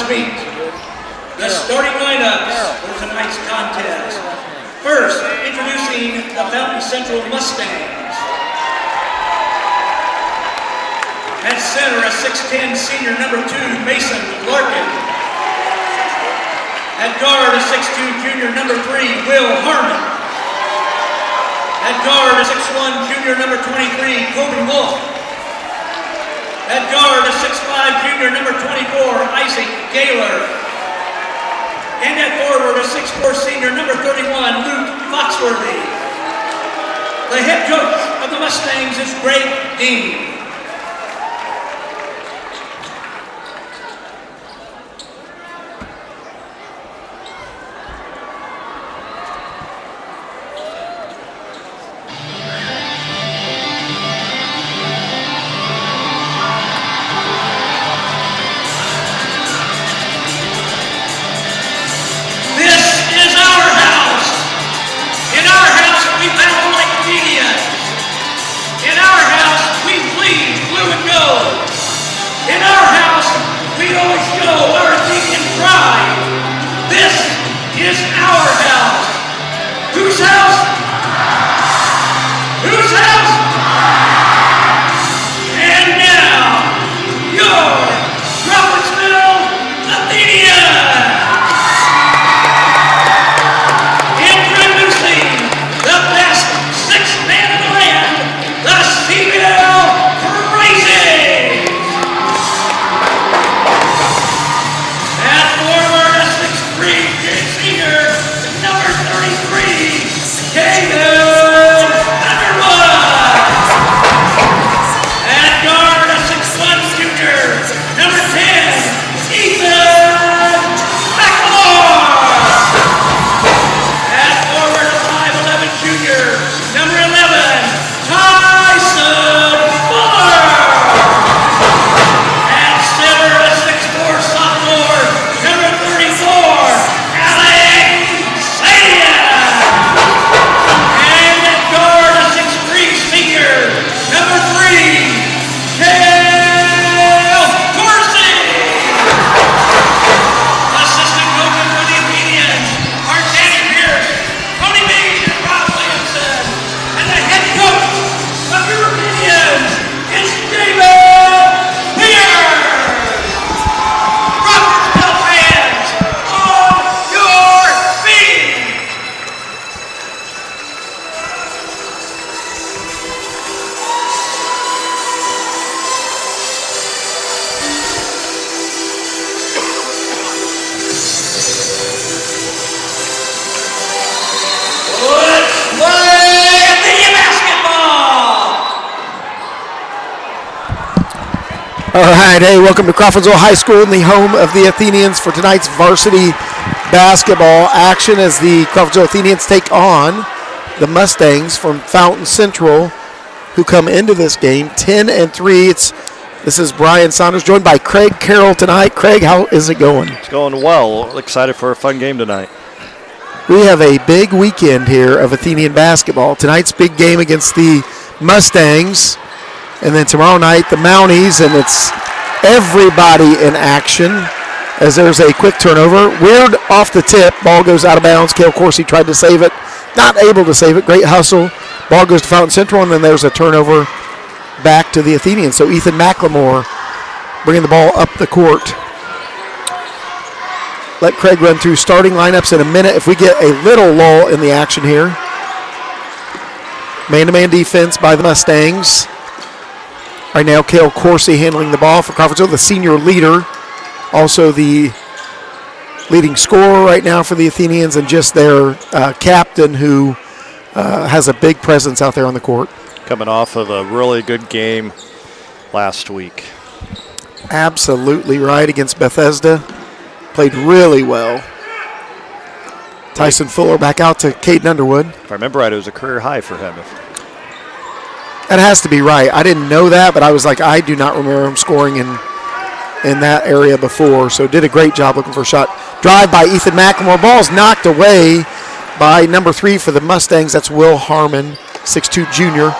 this meet. The starting lineups for tonight's contest. First, introducing the Fountain Central Mustangs. At center, a 6'10" senior number 2, Mason Larkin. At guard, a 6'2" junior number 3, Will Harmon. At guard, a 6'1" junior number 23, Kobe Wolf. At guard, a 6'5" junior number 24, Isaac Gaylor. And at forward, a 6'4" senior number 31, Luke Foxworthy. The head coach of the Mustangs is Greg Dean. Hey, welcome to Crawfordsville High School, the home of the Athenians, for tonight's varsity basketball action as the Crawfordsville Athenians take on the Mustangs from Fountain Central, who come into this game 10-3. This is Brian Saunders, joined by Craig Carroll tonight. Craig, how is it going? It's going well. Excited for a fun game tonight. We have a big weekend here of Athenian basketball. Tonight's big game against the Mustangs, and then tomorrow night the Mounties, and it's everybody in action as there's a quick turnover. Weird off the tip. Ball goes out of bounds. Cale Coursey tried to save it. Not able to save it. Great hustle. Ball goes to Fountain Central, and then there's a turnover back to the Athenians. So Ethan McLemore bringing the ball up the court. Let Craig run through starting lineups in a minute if we get a little lull in the action here. Man-to-man defense by the Mustangs. Right now, Cale Coursey handling the ball for Crawfordsville, the senior leader. Also the leading scorer right now for the Athenians, and just their captain who has a big presence out there on the court. Coming off of a really good game last week. Absolutely right, against Bethesda. Played really well. Tyson Fuller back out to Caden Underwood. If I remember right, it was a career high for him. That has to be right. I didn't know that, but I was like, I do not remember him scoring in that area before. So did a great job looking for a shot. Drive by Ethan McLemore. Ball's knocked away by number 3 for the Mustangs. That's Will Harmon, 6'2" junior.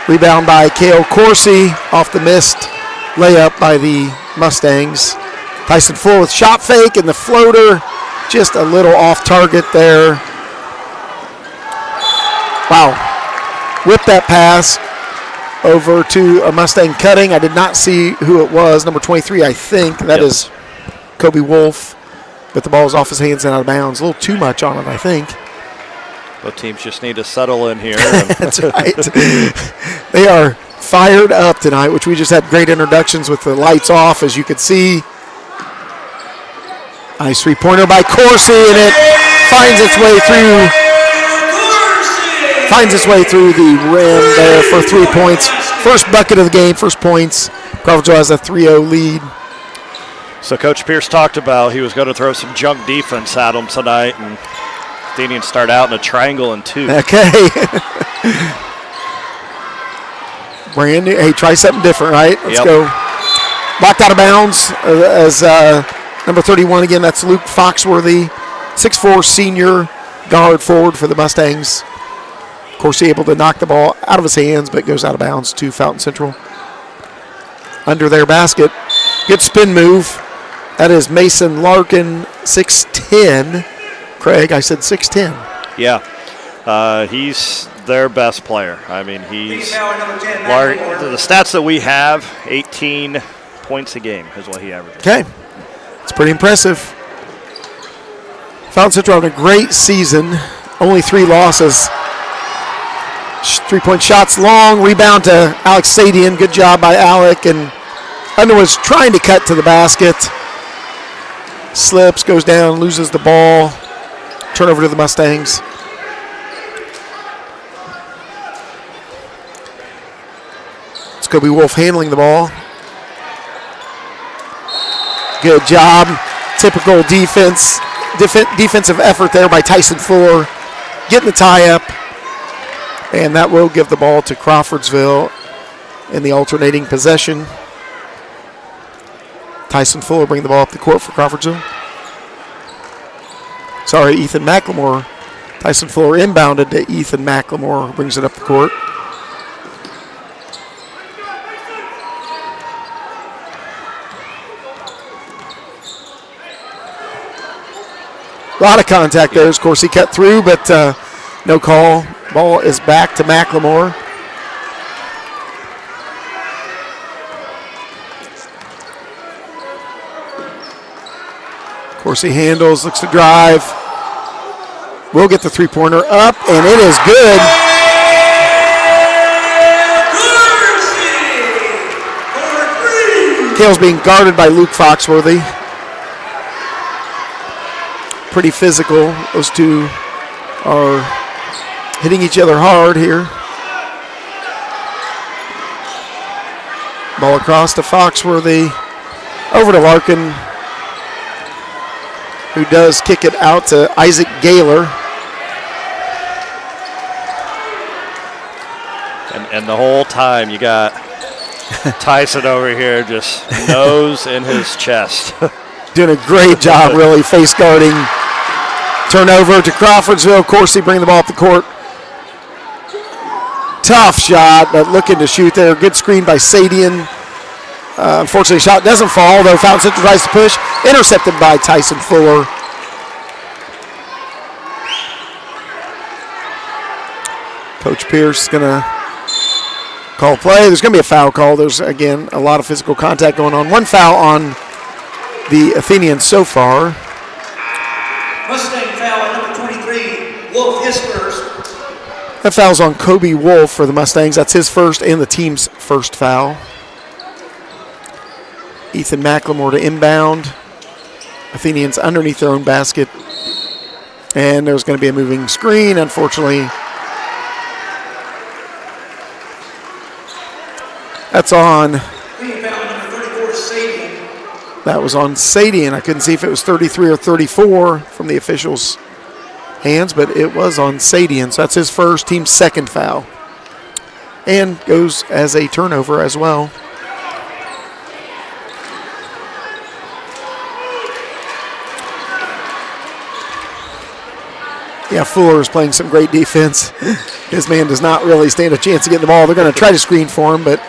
Rebound by Cale Coursey off the missed layup by the Mustangs. Tyson Fuller with shot fake and the floater. Just a little off target there. Wow. Whipped that pass over to a Mustang cutting. I did not see who it was. Number 23, I think. That is Kobe Wolf. But the ball is off his hands and out of bounds. A little too much on it, I think. Both teams just need to settle in here. That's right. They are fired up tonight, which we just had great introductions with the lights off, as you could see. Nice three-pointer by Corsi, and it finds its way through the rim there for 3 points. First bucket of the game, first points. Crawfordsville has a 3-0 lead. So Coach Pierce talked about he was going to throw some junk defense at them tonight, and Athenians start out in a triangle and 2. Okay. Brand new. Hey, try something different, right? Let's go. Blocked out of bounds as number 31 again. That's Luke Foxworthy, 6'4" senior guard forward for the Mustangs. Of course, he able to knock the ball out of his hands, but goes out of bounds to Fountain Central. Under their basket. Good spin move. That is Mason Larkin, 6'10". Craig, I said 6'10". Yeah. He's their best player. I mean, he's the stats that we have, 18 points a game is what he averages. Okay. It's pretty impressive. Fountain Central having a great season. Only 3 losses. 3-point shots long. Rebound to Alex Sadian. Good job by Alec. And Underwood's trying to cut to the basket. Slips, goes down, loses the ball. Turnover to the Mustangs. It's Kobe Wolf handling the ball. Good job. Typical defensive effort there by Tyson Fuller. Getting the tie-up. And that will give the ball to Crawfordsville in the alternating possession. Tyson Fuller bringing the ball up the court for Crawfordsville. Sorry, Ethan McLemore. Tyson Fuller inbounded to Ethan McLemore, brings it up the court. A lot of contact there. Of course, he cut through, but no call. Ball is back to McLemore. Of course, he handles, looks to drive. Will get the three-pointer up, and it is good. Kale's being guarded by Luke Foxworthy. Pretty physical. Those two are hitting each other hard here. Ball across to Foxworthy. Over to Larkin, who does kick it out to Isaac Gaylor. And the whole time you got Tyson over here just nose in his chest. Doing a great job, really, face guarding. Turnover to Crawfordsville. Corsi bringing the ball up the court. Tough shot, but looking to shoot there. Good screen by Sadian. Unfortunately, shot doesn't fall, though Fountain Central tries to push. Intercepted by Tyson Fuller. Coach Pierce is going to call play. There's going to be a foul call. There's, again, a lot of physical contact going on. One foul on the Athenians so far. Mustang foul at number 23, Wolf, his first. That foul's on Kobe Wolf for the Mustangs. That's his first and the team's first foul. Ethan McLemore to inbound. Athenians underneath their own basket. And there's going to be a moving screen, unfortunately. That's on. That was on Sadian. I couldn't see if it was 33 or 34 from the officials' hands, but it was on Sadian. So that's his first, team's second foul. And goes as a turnover as well. Yeah, Fuller is playing some great defense. His man does not really stand a chance of getting the ball. They're going to try to screen for him, but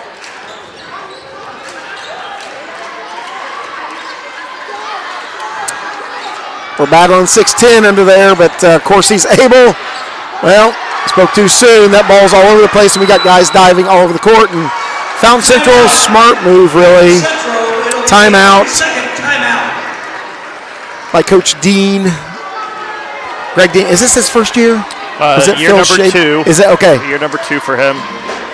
battling 6'10" under there, but Corsi's able. Well, spoke too soon. That ball's all over the place, and we got guys diving all over the court. And Fountain Central, smart move, really. Timeout. Second timeout. By Coach Dean. Greg Dean. Is this his first year? Is it year Phil number Shade? 2. Is it? Okay. Year number 2 for him.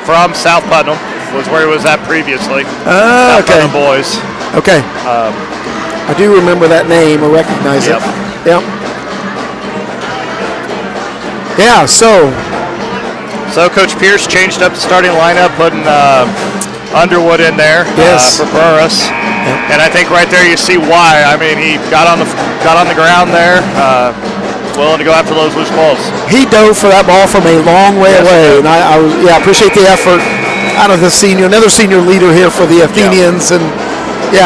From South Putnam was where he was at previously. Ah, South okay. Putnam boys. Okay. I do remember that name or recognize Yep. it. Yep. Yeah, so Coach Pierce changed up the starting lineup, putting Underwood in there Yes. for Burris. Yep. And I think right there you see why. I mean, he got on the ground there, willing to go after those loose balls. he dove for that ball from a long way Yes, away, he did. and I appreciate the effort out of the another senior leader here for the Athenians, and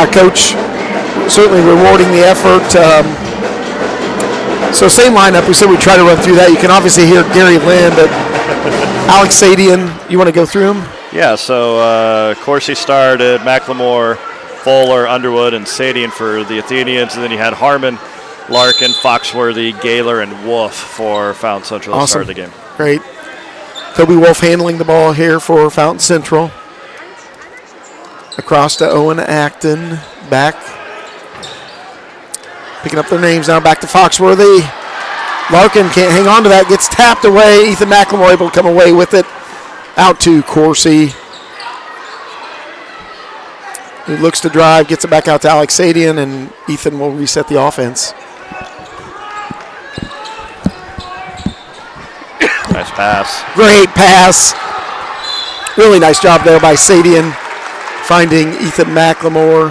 Coach certainly rewarding the effort. So same lineup. We said we'd try to run through that. You can obviously hear Gary Lynn, but Alex Sadian, you want to go through them? Yeah, so Corsi started, McLemore, Fuller, Underwood, and Sadian for the Athenians, and then you had Harmon, Larkin, Foxworthy, Gaylor, and Wolf for Fountain Central to start the game. Great. Kobe Wolf handling the ball here for Fountain Central. Across to Owen Acton. Back. Picking up their names now. Back to Foxworthy. Larkin can't hang on to that. Gets tapped away. Ethan McLemore able to come away with it. Out to Corsi. He looks to drive. Gets it back out to Alex Sadian. And Ethan will reset the offense. Nice pass. Great pass. Really nice job there by Sadian finding Ethan McLemore.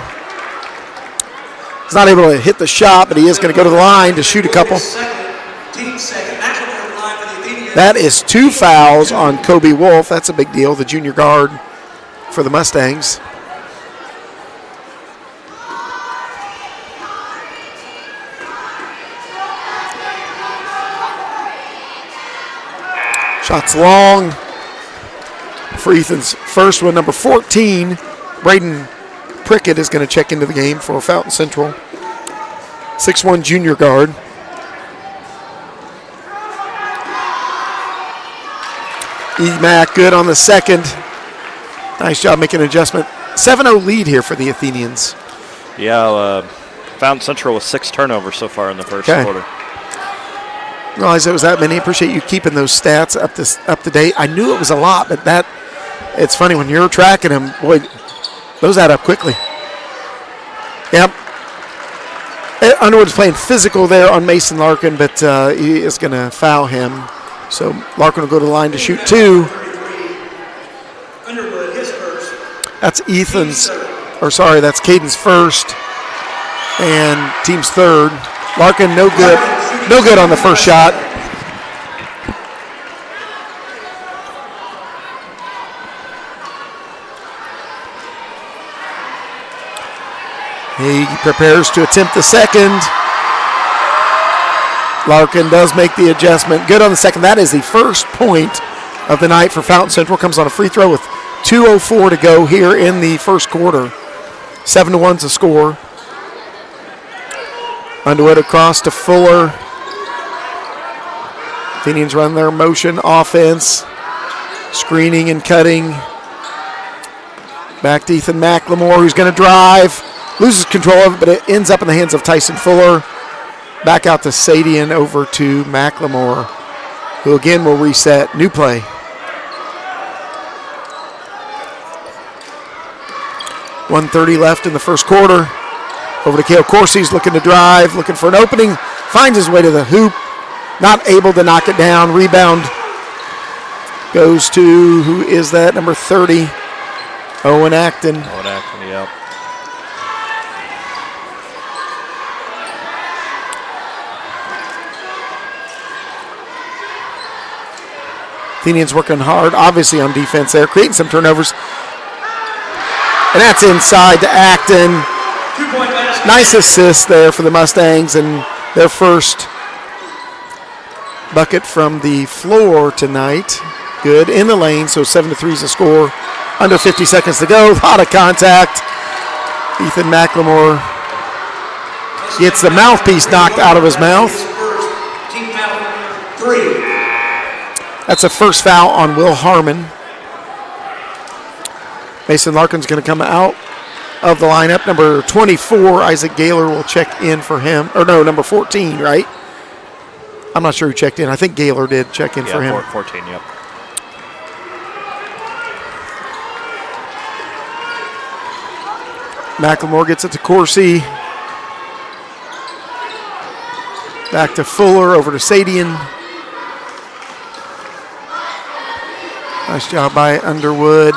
He's not able to hit the shot, but he is going to go to the line to shoot a couple. That is 2 fouls on Kobe Wolf. That's a big deal, the junior guard for the Mustangs. Shots long for Ethan's first one. Number 14, Braden Prickett is going to check into the game for Fountain Central. 6'1" junior guard. E-Mac good on the second. Nice job making an adjustment. 7-0 lead here for the Athenians. Yeah, Fountain Central with 6 turnovers so far in the first quarter. Realize it was that many. Appreciate you keeping those stats up to date. I knew it was a lot, but it's funny when you're tracking them. Boy, those add up quickly. Yep. Underwood's playing physical there on Mason Larkin, but he is going to foul him. So Larkin will go to the line to shoot 2. Underwood, his first. That's that's Caden's first and team's third. Larkin, no good on the first shot. He prepares to attempt the second. Larkin does make the adjustment. Good on the second. That is the first point of the night for Fountain Central. Comes on a free throw with 2:04 to go here in the first quarter. 7-1's the score. Underwood across to Fuller. Athenians run their motion offense. Screening and cutting. Back to Ethan McLemore, who's going to drive. Loses control of it, but it ends up in the hands of Tyson Fuller. Back out to Sadian, over to McLemore, who again will reset. New play. .130 left in the first quarter. Over to Cale Corsi's looking to drive, looking for an opening. Finds his way to the hoop. Not able to knock it down. Rebound goes to, who is that? Number 30, Owen Acton. Owen Acton, yep. Athenians working hard, obviously, on defense there, creating some turnovers. And that's inside to Acton. Nice assist there for the Mustangs and their first bucket from the floor tonight. Good in the lane, so 7-3 is the score. Under 50 seconds to go. A lot of contact. Ethan McLemore Gets the mouthpiece knocked out of his mouth. Team foul 3. That's a first foul on Will Harmon. Mason Larkin's going to come out of the lineup. Number 24, Isaac Gaylor, will check in for him. Or no, number 14, right? I'm not sure who checked in. I think Gaylor did check in for him. 14, yep. McLemore gets it to Corsi. Back to Fuller, over to Sadian. Nice job by Underwood.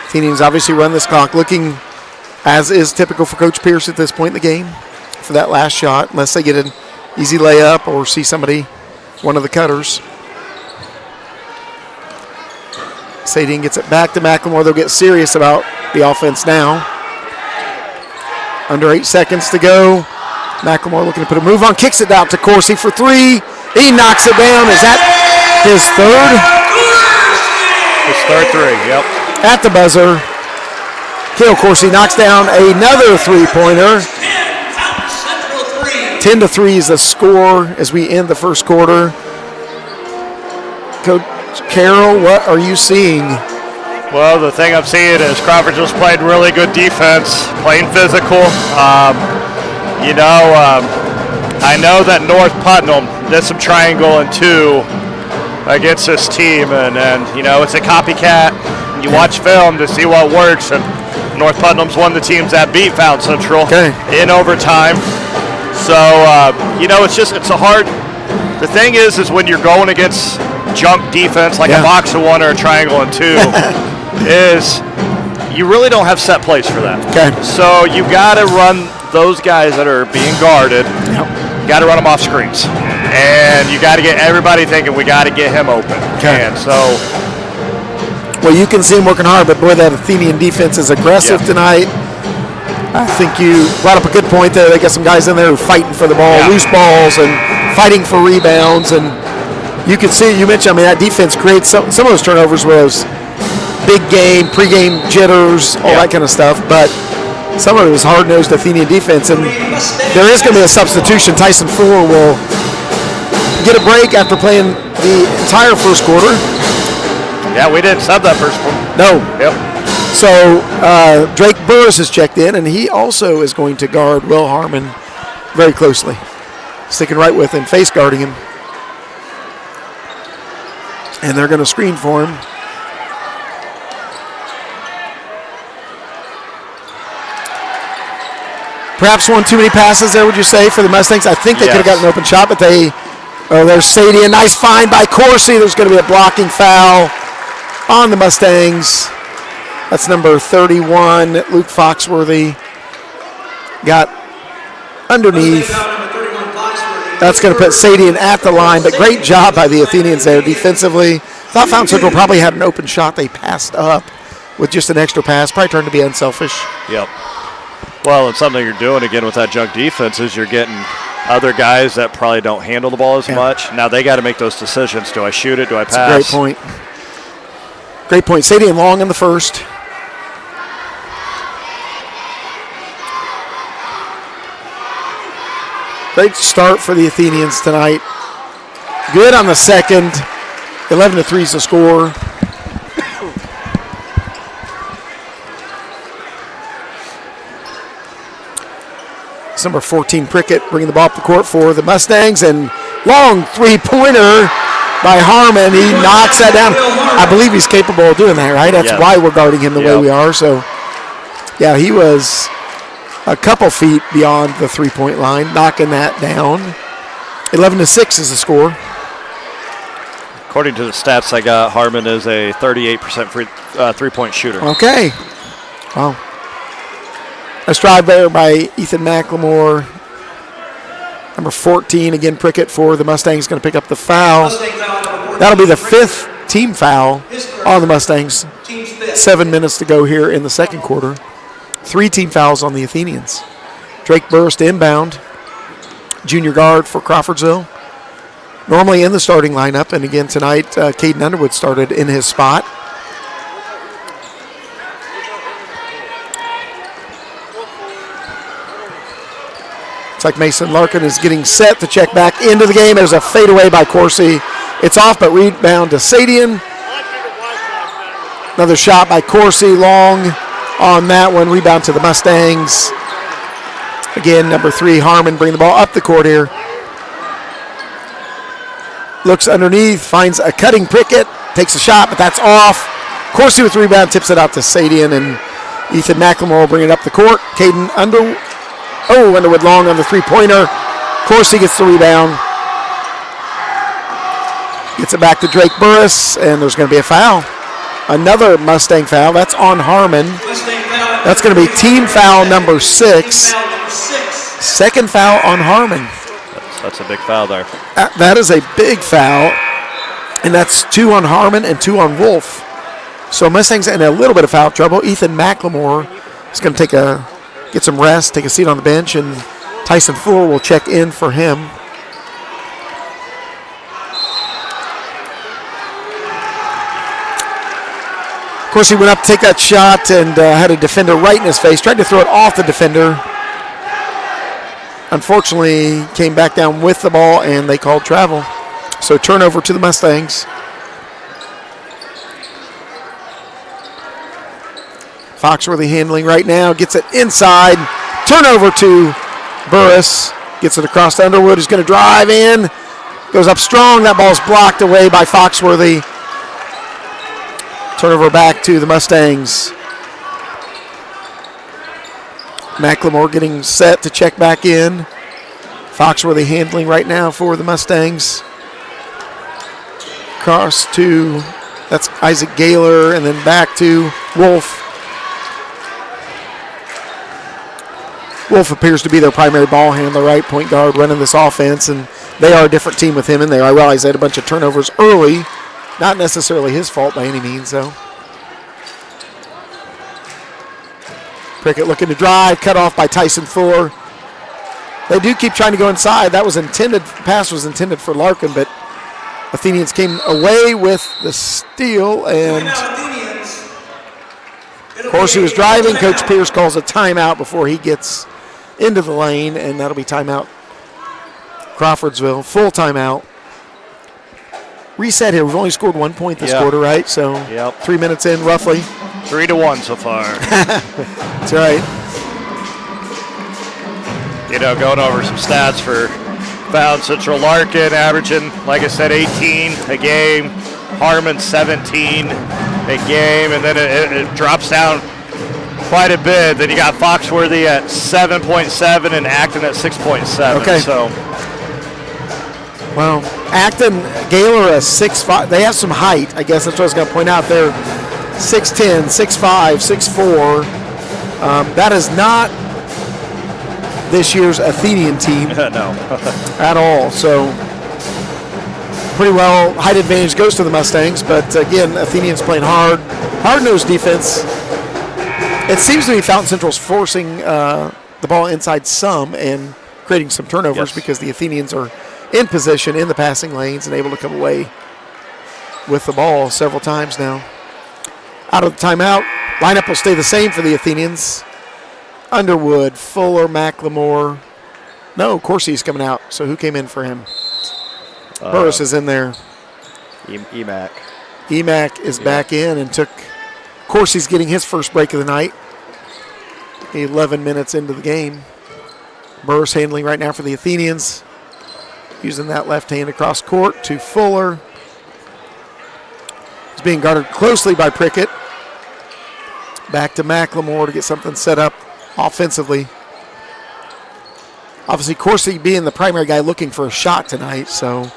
Athenians obviously run this clock, looking, as is typical for Coach Pierce at this point in the game, for that last shot, unless they get an easy layup or see somebody, one of the cutters. Sadian gets it back to McLemore. They'll get serious about the offense now. Under 8 seconds to go. McLemore looking to put a move on, kicks it out to Corsi for 3. He knocks it down. Is that his third? His third 3, yep. At the buzzer. Cale Corsi knocks down another three-pointer. 10-3 is the score as we end the first quarter. Coach Carroll, what are you seeing? Well, the thing I'm seeing is Crawford just played really good defense, playing physical. I know that North Putnam did some triangle and 2 against this team, and it's a copycat. You watch film to see what works, and North Putnam's one of the teams that beat Fountain Central in overtime. So, it's a hard. The thing is when you're going against junk defense like a box of 1 or a triangle and 2, is you really don't have set plays for that. Okay. So you got to run those guys that are being guarded. Yep. You got to run them off screens, and you got to get everybody thinking we got to get him open. Okay. And so. Well, you can see him working hard, but boy, that Athenian defense is aggressive tonight. I think you brought up a good point there. They got some guys in there who are fighting for the ball, loose balls, and fighting for rebounds. And you can see, you mentioned, that defense creates some of those turnovers was big game, pregame jitters, all that kind of stuff. But some of it was hard-nosed Athenian defense. And there is going to be a substitution. Tyson Fuller will get a break after playing the entire first quarter. Yeah, we didn't sub that first one. No. Yep. So Drake Burris has checked in, and he also is going to guard Will Harmon very closely. Sticking right with him, face guarding him. And they're going to screen for him. Perhaps one too many passes there, would you say, for the Mustangs? I think they could have gotten an open shot, but there's Sadie. A nice find by Corsi. There's going to be a blocking foul on the Mustangs. That's number 31, Luke Foxworthy. Got underneath. That's going to put Sadian at the line, but great job by the Athenians there defensively. Thought Fountain Central probably had an open shot. They passed up with just an extra pass. Probably trying to be unselfish. Yep. Well, and something you're doing again with that junk defense is you're getting other guys that probably don't handle the ball as much. Now they got to make those decisions. Do I shoot it? Do I pass? That's a great point. Great point. Sadian long in the first. Great start for the Athenians tonight. Good on the second. 11-3 is the score. It's number 14, Prickett, bringing the ball up the court for the Mustangs. And long three-pointer by Harmon. He knocks that down. I believe he's capable of doing that, right? That's why we're guarding him the way we are. So, yeah, he was a couple feet beyond the three-point line, knocking that down. 11-6 is the score. According to the stats I got, Harmon is a 38% three-point shooter. Okay. Wow. Nice drive there by Ethan McLemore. Number 14, again, Prickett for the Mustangs, going to pick up the foul. That'll be the 5th team foul on the Mustangs. 7 minutes to go here in the second quarter. 3 team fouls on the Athenians. Drake Burst inbound, junior guard for Crawfordsville. Normally in the starting lineup, and again tonight, Caden Underwood started in his spot. Looks like Mason Larkin is getting set to check back into the game. There's a fadeaway by Corsi. It's off, but rebound to Sadian. Another shot by Corsi, long on that one. Rebound to the Mustangs. Again, number 3, Harmon, bring the ball up the court here. Looks underneath, finds a cutting Prickett, takes a shot, but that's off. Corsi with the rebound, tips it out to Sadian, and Ethan McLemore will bring it up the court. Caden Underwood long on the three-pointer. Corsi gets the rebound. Gets it back to Drake Burris, and there's going to be a foul. Another Mustang foul. That's on Harmon. That's going to be team foul number 6. Second foul on Harmon. That's a big foul there. That is a big foul, and that's 2 on Harmon and 2 on Wolf. So Mustangs in a little bit of foul trouble. Ethan McLemore is going to get some rest, take a seat on the bench, and Tyson Fuller will check in for him. Of course, he went up to take that shot and had a defender right in his face, tried to throw it off the defender. Unfortunately, came back down with the ball, and they called travel. So turnover to the Mustangs. Foxworthy handling right now, gets it inside. Turnover to Burris, gets it across to Underwood, who's going to drive in. Goes up strong, that ball's blocked away by Foxworthy. Turnover back to the Mustangs. McLemore getting set to check back in. Foxworthy handling right now for the Mustangs. Cross to, that's Isaac Gaylor, and then back to Wolf. Wolf appears to be their primary ball handler, right? Point guard running this offense, and they are a different team with him in there. I realize they had a bunch of turnovers early. Not necessarily his fault by any means, though. Prickett looking to drive, cut off by Tyson Fuller. They do keep trying to go inside. That was intended, pass was intended for Larkin, but Athenians came away with the steal, and of course he was driving. Coach Pierce calls a timeout before he gets into the lane, and that'll be timeout Crawfordsville, full timeout. Reset here. We've only scored 1 point this quarter, right? So 3 minutes in, roughly. 3-1 so far. That's right. You know, going over some stats for Found Central Larkin, averaging, like I said, 18 a game. Harmon 17 a game, and then it drops down quite a bit. Then you got Foxworthy at 7.7 and Acton at 6.7. Okay. So. Well, Acton, Gaylor, a 6'5". They have some height, I guess that's what I was going to point out. They're 6'10", 6'5", 6'4". That is not this year's Athenian team. No. At all. So pretty well, height advantage goes to the Mustangs, but again, Athenians playing hard-nosed defense. It seems to be Fountain Central's forcing the ball inside some and creating some turnovers because the Athenians are in position in the passing lanes and able to come away with the ball several times now. Out of the timeout, lineup will stay the same for the Athenians. Underwood, Fuller, McLemore. No, Corsi's coming out, so who came in for him? Burris is in there. Emac. Emac is back in and took, Corsi's getting his first break of the night. 11 minutes into the game. Burris handling right now for the Athenians. Using that left hand across court to Fuller. He's being guarded closely by Prickett. Back to McLemore to get something set up offensively. Obviously, Corsi being the primary guy looking for a shot tonight, so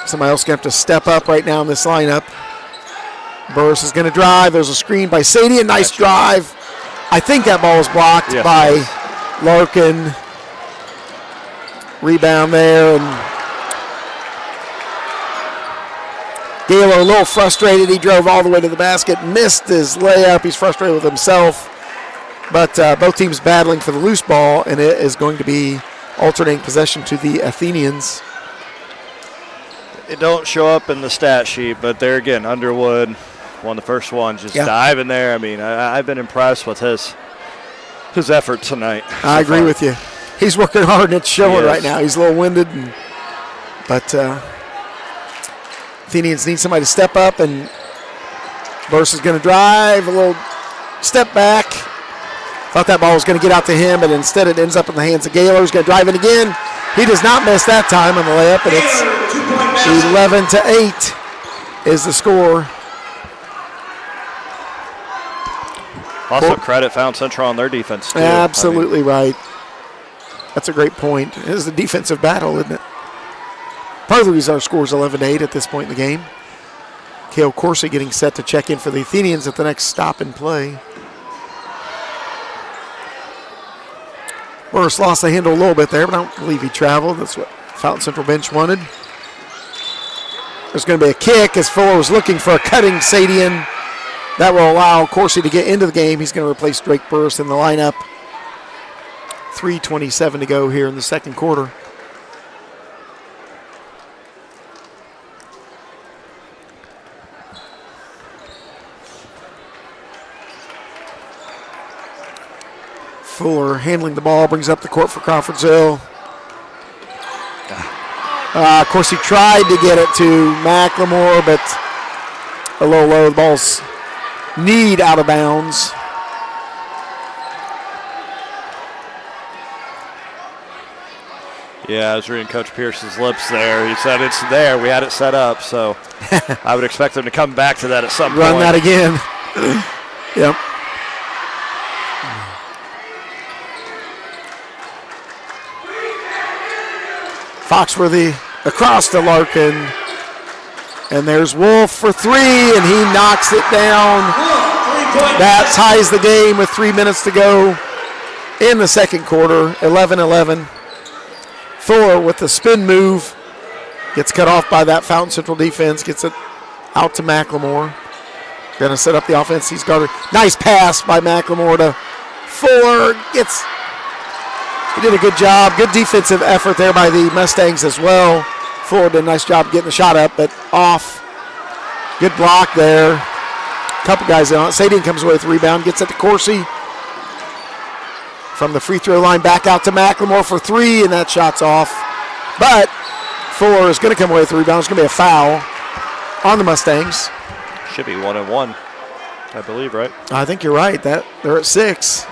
somebody else going to have to step up right now in this lineup. Burris is going to drive. There's a screen by Sadie. A nice drive. I think that ball was blocked by Larkin. Rebound there, and Gaylor a little frustrated. He drove all the way to the basket, missed his layup. He's frustrated with himself, but both teams battling for the loose ball, and it is going to be alternating possession to the Athenians. It don't show up in the stat sheet, but there again, Underwood, one of the first ones, just diving there. I mean, I've been impressed with his effort tonight. I agree with you. He's working hard, and it's showing Yes. right now. He's a little winded, but Athenians need somebody to step up, and Burse is going to drive, a little step back. Thought that ball was going to get out to him, but instead it ends up in the hands of Gaylor. He's going to drive it again. He does not miss that time on the layup, and it's 11-8 is the score. Also credit Fountain Central on their defense, too. Absolutely right. That's a great point. It is a defensive battle, isn't it? Part of the reason our score is 11-8 at this point in the game. Cale Corsi getting set to check in for the Athenians at the next stop and play. Burris lost the handle a little bit there, but I don't believe he traveled. That's what Fountain Central bench wanted. There's going to be a kick as Fuller was looking for a cutting Sadian. That will allow Corsi to get into the game. He's going to replace Drake Burris in the lineup. 3:27 to go here in the second quarter. Fuller handling the ball, brings up the court for Crawfordsville. Corsi tried to get it to McLemore, but a little low. The ball's kneed out of bounds. Yeah, I was reading Coach Pierce's lips there. He said it's there. We had it set up, so I would expect them to come back to that at some point. Run that again. Yep. Foxworthy across to Larkin. And there's Wolf for three, and he knocks it down. That ties the game with 3 minutes to go in the second quarter, 11-11. Fuller with the spin move. Gets cut off by that Fountain Central defense. Gets it out to McLemore. Going to set up the offense. He's got a nice pass by McLemore to Fuller. He did a good job. Good defensive effort there by the Mustangs as well. Fuller did a nice job getting the shot up, but off. Good block there. Couple guys on it. Sadian comes away with the rebound. Gets it to Corsi. From the free throw line back out to McLemore for three, and that shot's off. But Fuller is going to come away with the rebound. It's going to be a foul on the Mustangs. Should be 1-1, I believe, right? I think you're right. They're at 6.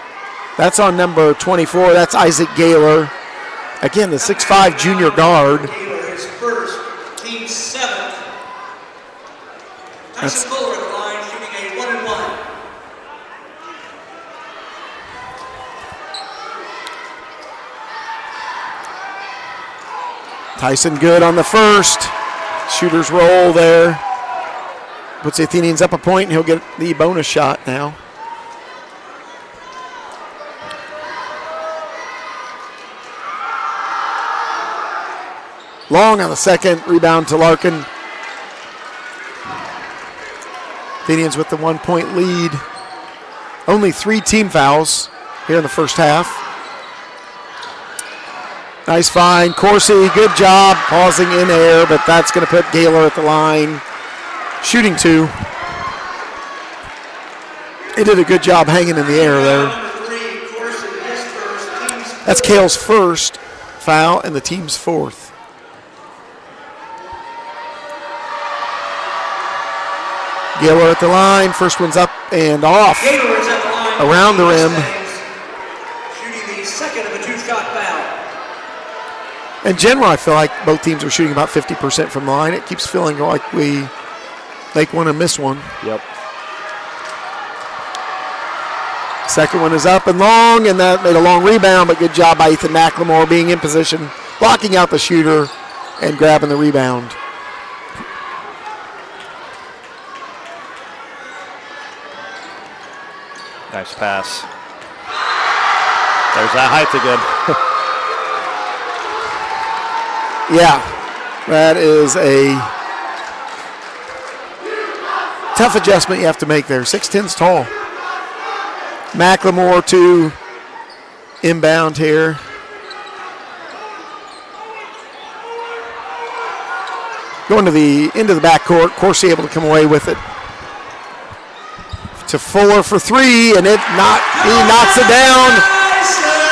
That's on number 24. That's Isaac Gaylor. Again, the 6'5 junior guard. Gaylor is first, team 7th. Tyson Fuller at the line, shooting a 1-1. Tyson good on the first. Shooter's roll there. Puts the Athenians up a point, and he'll get the bonus shot now. Long on the second. Rebound to Larkin. Athenians with the 1 point lead. Only 3 team fouls here in the first half. Nice find. Corsi, good job pausing in air, but that's going to put Gaylor at the line. Shooting 2. He did a good job hanging in the air there. That's Cale's first foul and the team's 4th. Gaylor at the line. First one's up and off. Gaylor is at the line. Around the rim. Shooting the second of a 2-shot foul. In general, I feel like both teams are shooting about 50% from the line. It keeps feeling like we make one and miss one. Yep. Second one is up and long, and that made a long rebound, but good job by Ethan McLemore being in position, blocking out the shooter, and grabbing the rebound. Nice pass. There's that height again. Yeah, that is a tough adjustment you have to make there. 6'10's tall. McLemore to inbound here. Going to the into the backcourt. Corsi able to come away with it. To Fuller for 3, and he knocks it down.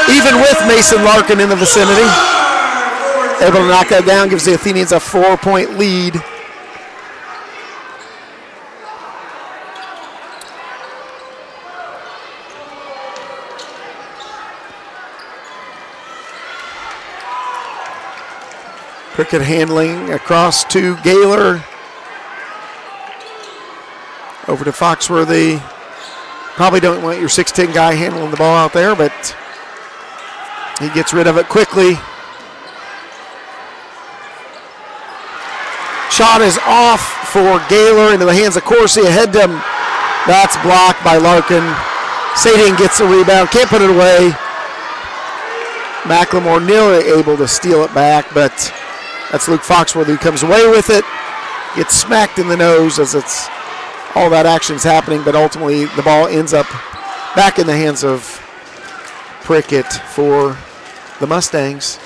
even with Mason Larkin in the vicinity. Able to knock that down, gives the Athenians a 4-point lead. Prickett handling across to Gaylor. Over to Foxworthy. Probably don't want your 6'10" guy handling the ball out there, but he gets rid of it quickly. Shot is off for Gaylor into the hands of Corsi. Ahead to him. That's blocked by Larkin. Sadian gets the rebound. Can't put it away. McLemore nearly able to steal it back, but that's Luke Foxworthy who comes away with it. Gets smacked in the nose as it's all that action's happening, but ultimately the ball ends up back in the hands of Prickett for the Mustangs.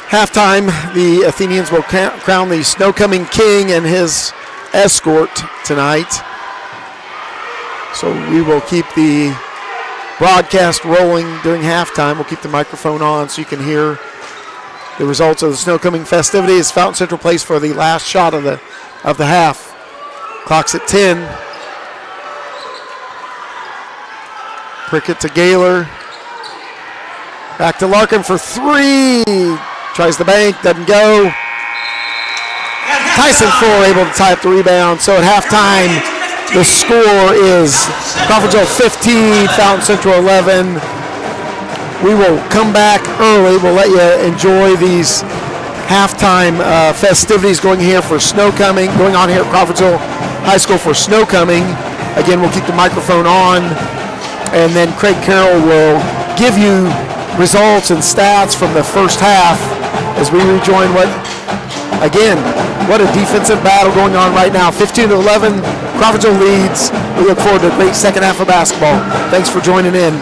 Halftime, the Athenians will crown the Snowcoming King and his escort tonight. So we will keep the broadcast rolling during halftime. We'll keep the microphone on so you can hear the results of the Snowcoming festivities. Fountain Central plays for the last shot of the half. Clock's at 10. Prickett to Gaylor. Back to Larkin for three. Tries the bank, doesn't go. Tyson Fuller able to tie up the rebound. So at halftime, the score is Crawfordsville 15, Fountain Central 11. We will come back early. We'll let you enjoy these halftime festivities going on here at Crawfordsville High School for Snowcoming. Again, we'll keep the microphone on, and then Craig Carroll will give you results and stats from the first half as we rejoin what a defensive battle going on right now. 15-11, Crawfordsville leads. We look forward to a great second half of basketball. Thanks for joining in.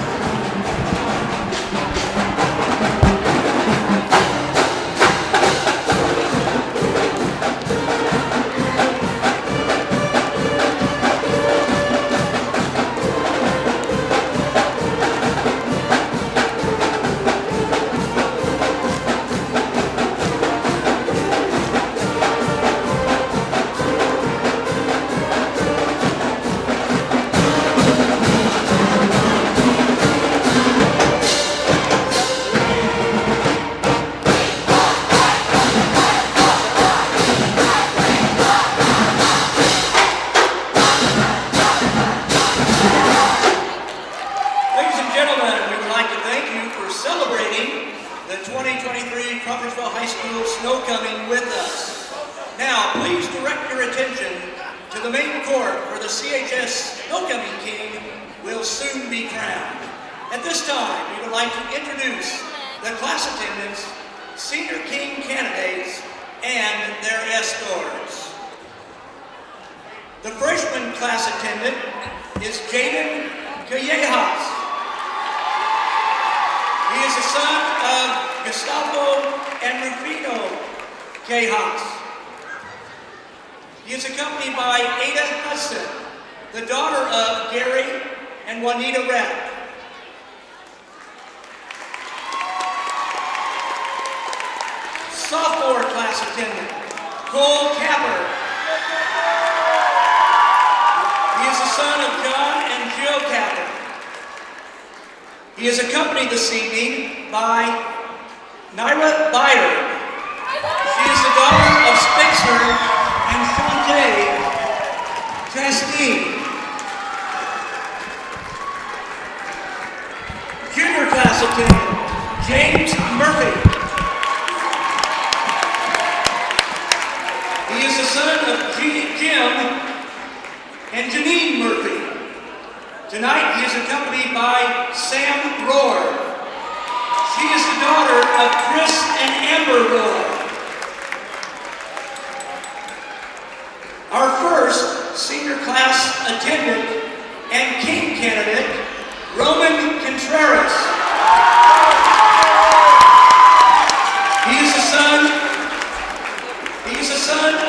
He's a son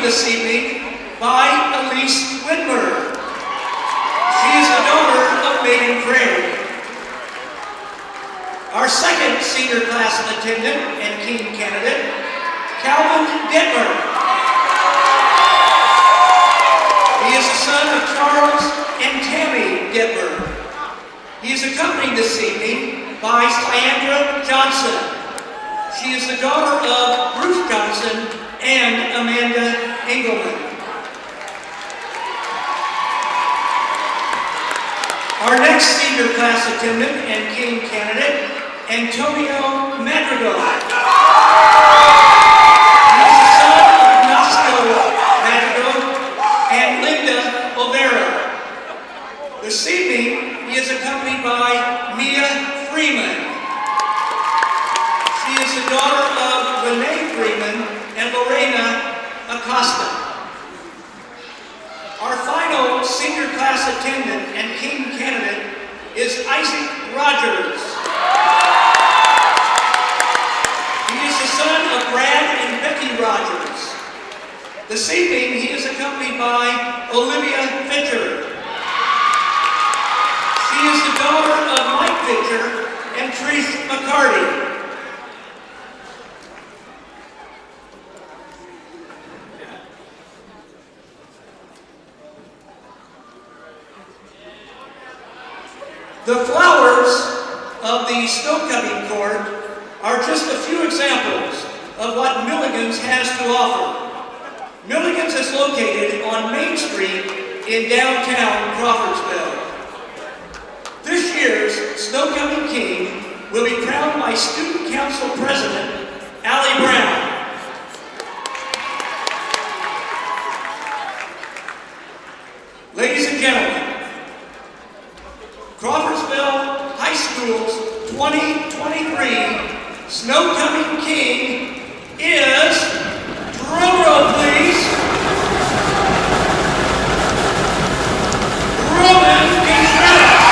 this evening by Elise Whitmer. She is the daughter of Megan Craig. Our second senior class attendant and King candidate, Calvin Detmer. He is the son of Charles and Tammy Detmer. He is accompanied this evening by Sandra Johnson. She is the daughter of Bruce Johnson and Amanda Engelman. Our next senior class attendant and King candidate, Antonio Madrigal. He is the son of Nasco Madrigal and Linda Olvera. This evening, he is accompanied by Mia Freeman. She is the daughter of Renee Freeman and Lorena Acosta. Our final senior class attendant and King candidate is Isaac Rogers. He is the son of Brad and Becky Rogers. This evening, he is accompanied by Olivia Fisher. She is the daughter of Mike Fisher and Trish McCarty. The flowers of the snow-cutting court are just a few examples of what Milligan's has to offer. Milligan's is located on Main Street in downtown Crawfordsville. This year's Snow-Cutting King will be crowned by Student Council President Allie Brown. Ladies and gentlemen, Crawfordsville High School's 2023 Snow-Cutting King is, drumroll please, Roman Gonzalez.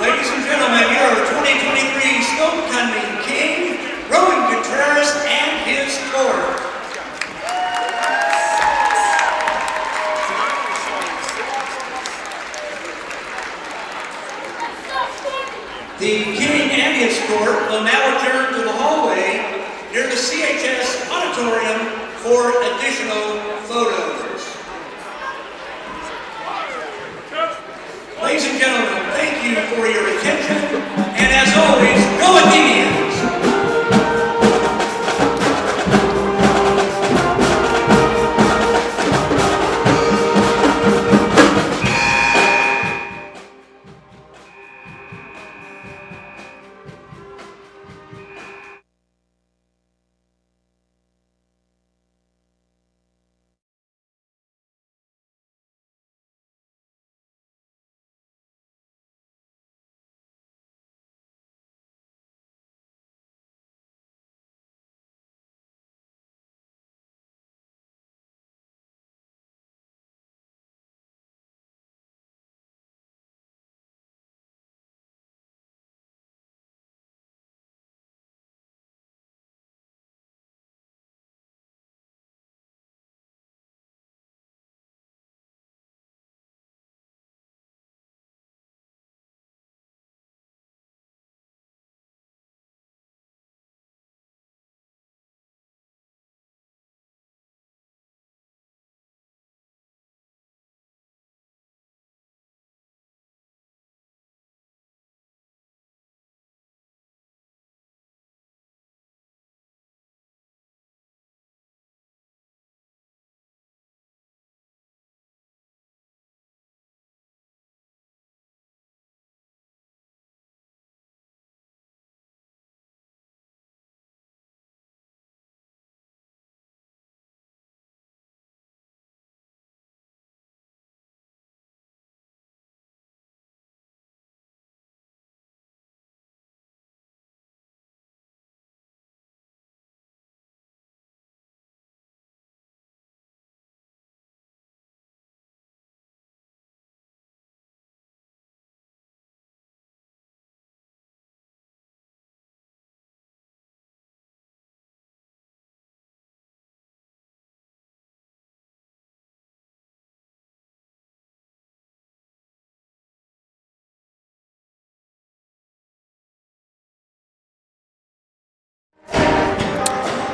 Ladies and gentlemen, your 2023 Snow-Cutting King, Rowan Contreras and his court. The King and his court will now adjourn to the hallway near the CHS auditorium for additional photos. Ladies and gentlemen, thank you for your attention, and as always, go Athenians!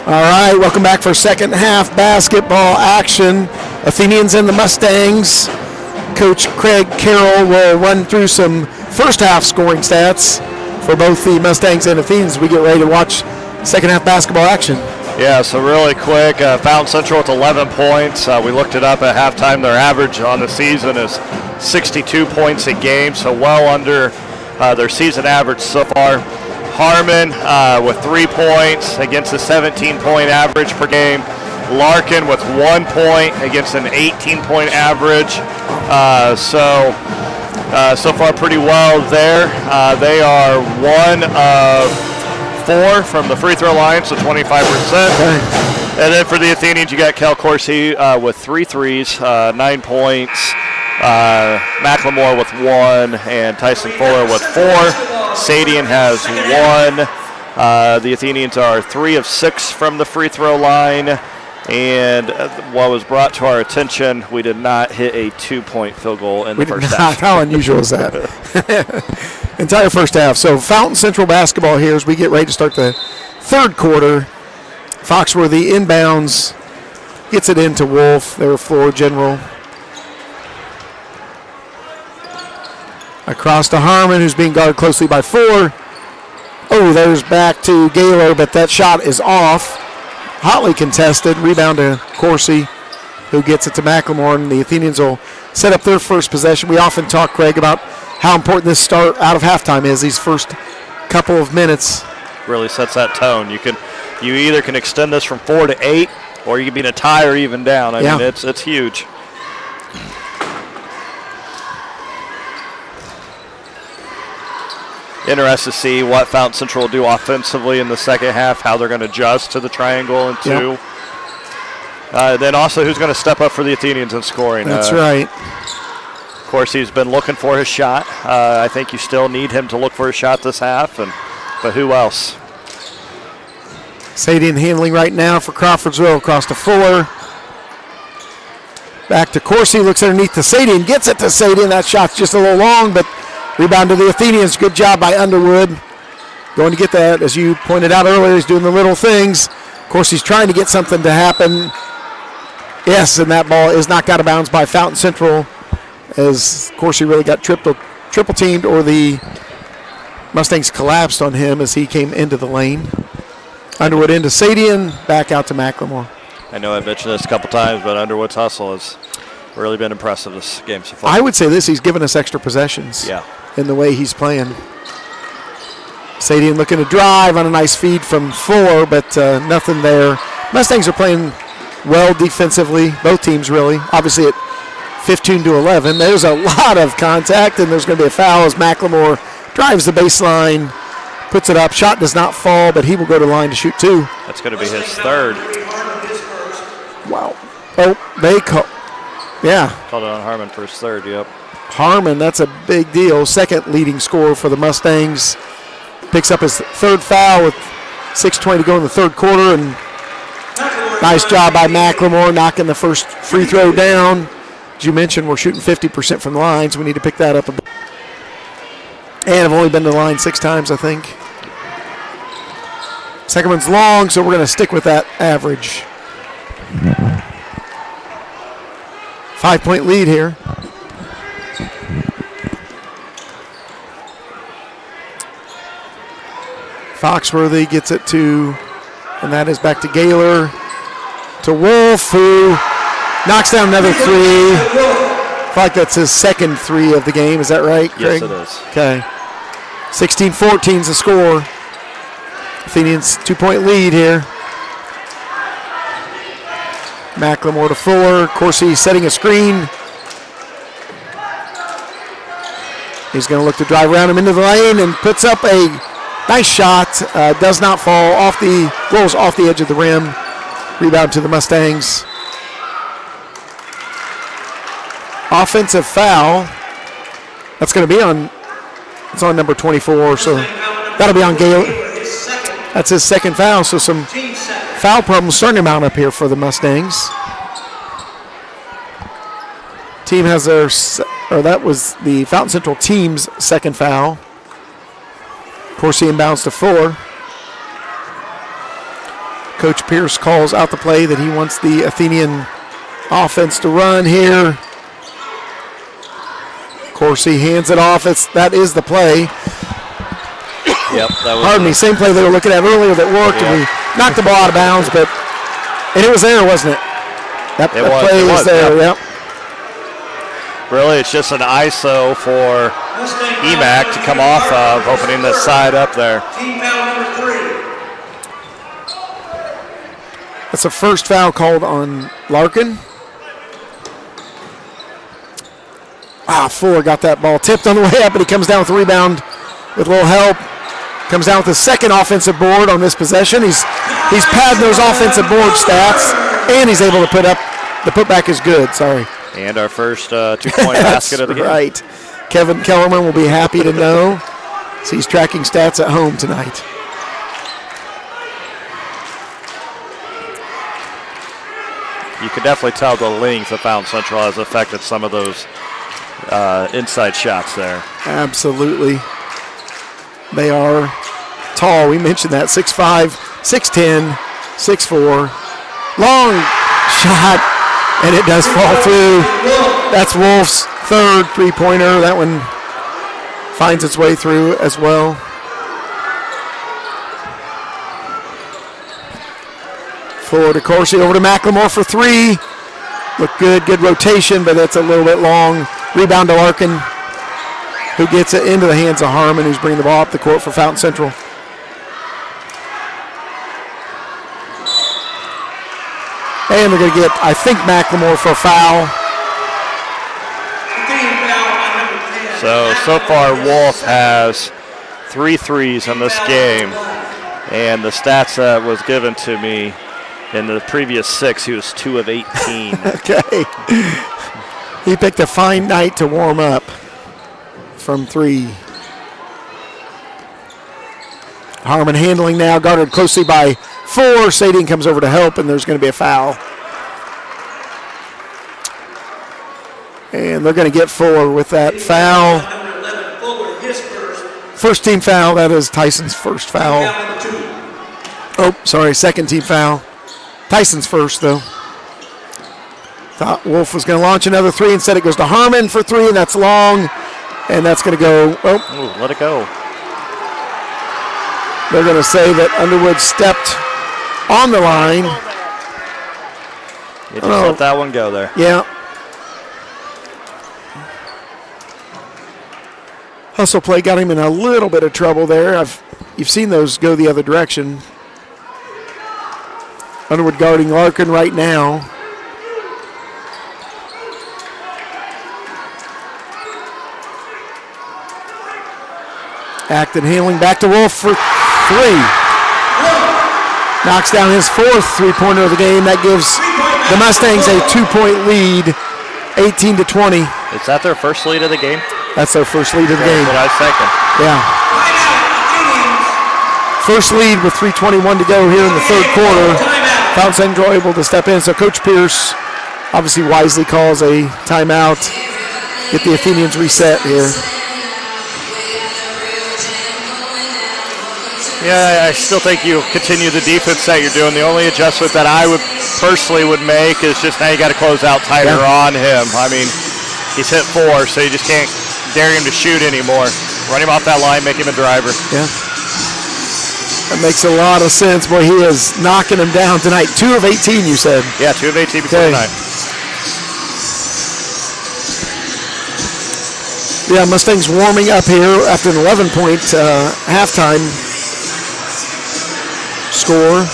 All right, welcome back for second half basketball action. Athenians and the Mustangs. Coach Craig Carroll will run through some first half scoring stats for both the Mustangs and Athenians. We get ready to watch second half basketball action. Yeah, so really quick, Fountain Central with 11 points. We looked it up at halftime. Their average on the season is 62 points a game, so well under their season average so far. Harmon with 3 points against a 17-point average per game. Larkin with 1 point against an 18-point average. So far pretty well there. They are 1 of 4 from the free throw line, so 25%. Okay. And then for the Athenians, you got Cal Corsi with 3 threes, 9 points. Macklemore with 1, and Tyson Fuller with 4. Sadian has 1. The Athenians are 3 of 6 from the free throw line. And what was brought to our attention, we did not hit a 2-point field goal in the first half. How unusual is that? Entire first half. So Fountain Central basketball here as we get ready to start the third quarter. Foxworthy inbounds, gets it into Wolf, their floor general. Across to Harmon, who's being guarded closely by 4. Oh, there's back to Gaylor, but that shot is off. Hotly contested. Rebound to Corsi, who gets it to Macklemore, and the Athenians will set up their first possession. We often talk, Craig, about how important this start out of halftime is, these first couple of minutes. Really sets that tone. You either can extend this from 4 to 8, or you can be in a tie or even down. I mean, it's huge. Interested to see what Fountain Central will do offensively in the second half, how they're going to adjust to the triangle and 2. Then also who's going to step up for the Athenians in scoring. That's right. Of course, he's been looking for his shot. I think you still need him to look for his shot this half, but who else? Sadian handling right now for Crawfordsville, across to Fuller. Back to Corsi, looks underneath to Sadian, gets it to Sadian. That shot's just a little long, but rebound to the Athenians. Good job by Underwood. Going to get that, as you pointed out earlier, he's doing the little things. Of course, he's trying to get something to happen. Yes, and that ball is knocked out of bounds by Fountain Central, as Corsi really got triple teamed, or the Mustangs collapsed on him as he came into the lane. Underwood into Sadian, back out to Macklemore. I know I've mentioned this a couple times, but Underwood's hustle has really been impressive this game so far. I would say this, he's given us extra possessions. Yeah. In the way he's playing. Sadian looking to drive on a nice feed from 4, but nothing there. Mustangs are playing well defensively, both teams really. Obviously at 15-11, there's a lot of contact, and there's going to be a foul as Macklemore drives the baseline, puts it up. Shot does not fall, but he will go to line to shoot 2. That's going to be his 3rd. Wow. Oh, they call. Yeah. Called it on Harmon for his 3rd, yep. Harmon, that's a big deal. Second leading scorer for the Mustangs. Picks up his 3rd foul with 6:20 to go in the third quarter, and nice job by Macklemore knocking the first free throw down. As you mentioned, we're shooting 50% from the line, so we need to pick that up a bit. And I've only been to the line 6 times, I think. Second one's long, so we're going to stick with that average. 5-point lead here. Foxworthy gets it to, and that is back to Gaylor, to Wolf, who knocks down another 3. I feel like that's his second 3 of the game. Is that right, Craig? Yes, it is. Okay. 16-14 is the score. Athenians 2-point lead here. Macklemore to Fuller. Corsi setting a screen. He's going to look to drive around him into the lane and puts up a nice shot. Does not fall. Rolls off the edge of the rim. Rebound to the Mustangs. Offensive foul. That's going to be on. It's on number 24, so that'll be on Gaylor. That's his second foul, so some foul problems starting to mount up here for the Mustangs. Team has their, or that was the Fountain Central team's second foul. Corsi inbounds to Fuller. Coach Pierce calls out the play that he wants the Athenian offense to run here. Corsi hands it off. That is the play. Yep, that was Pardon me, same play they were looking at earlier that worked, and we knocked the ball out of bounds, and it was there, wasn't it? That play was there, yep. Really, it's just an ISO for EMAC to come off of, opening the side up there. Team foul number 3. That's a first foul called on Larkin. Fuller got that ball tipped on the way up, but he comes down with the rebound with a little help. Comes down with the second offensive board on this possession. He's padding those offensive board stats, and he's able to put up, the putback is good, sorry. And our first two-point basket of the game. Right. Kevin Kellerman will be happy to know. So he's tracking stats at home tonight. You can definitely tell the length of Fountain Central has affected some of those inside shots there. Absolutely. They are tall. We mentioned that. 6'5", 6'10", 6'4". Long shot, and it does fall through. That's Wolf's third three-pointer. That one finds its way through as well. Forward to Corsi, over to McLemore for three. Look good, good rotation, but that's a little bit long. Rebound to Larkin, who gets it into the hands of Harmon, who's bringing the ball up the court for Fountain Central. And they're going to get, I think, McLemore for a foul. So far, Wolf has 3 threes in this game, and the stats that was given to me in the previous 6, he was 2 of 18. Okay. He picked a fine night to warm up from 3. Harmon handling now, guarded closely by 4. Sadian comes over to help, and there's going to be a foul. And they're going to get Fuller with that foul. First team foul, that is Tyson's first foul. Oh, sorry, second team foul. Tyson's first, though. Thought Wolf was going to launch another 3. Instead, it goes to Harmon for 3, and that's long. And that's going to go, Ooh, let it go. They're going to say that Underwood stepped on the line. You just let that one go there. Yeah. Hustle play got him in a little bit of trouble there. You've seen those go the other direction. Underwood guarding Larkin right now. Acton handling back to Wolf for 3. Knocks down his 4th three-pointer of the game. That gives the Mustangs a 2-point lead, 18-20. Is that their first lead of the game? That's their first lead of the game. That's what I was thinking. Yeah. First lead with 3:21 to go here in the third quarter. Fountain Central able to step in. So Coach Pierce obviously wisely calls a timeout. Get the Athenians reset here. Yeah, I still think you continue the defense that you're doing. The only adjustment that I would personally make is just now you got to close out tighter on him. I mean, he's hit 4, so you just can't dare him to shoot anymore. Run him off that line, make him a driver. Yeah. That makes a lot of sense. Boy, he is knocking him down tonight. 2 of 18, you said. Yeah, 2 of 18 before tonight. Yeah, Mustangs warming up here after an 11-point halftime score.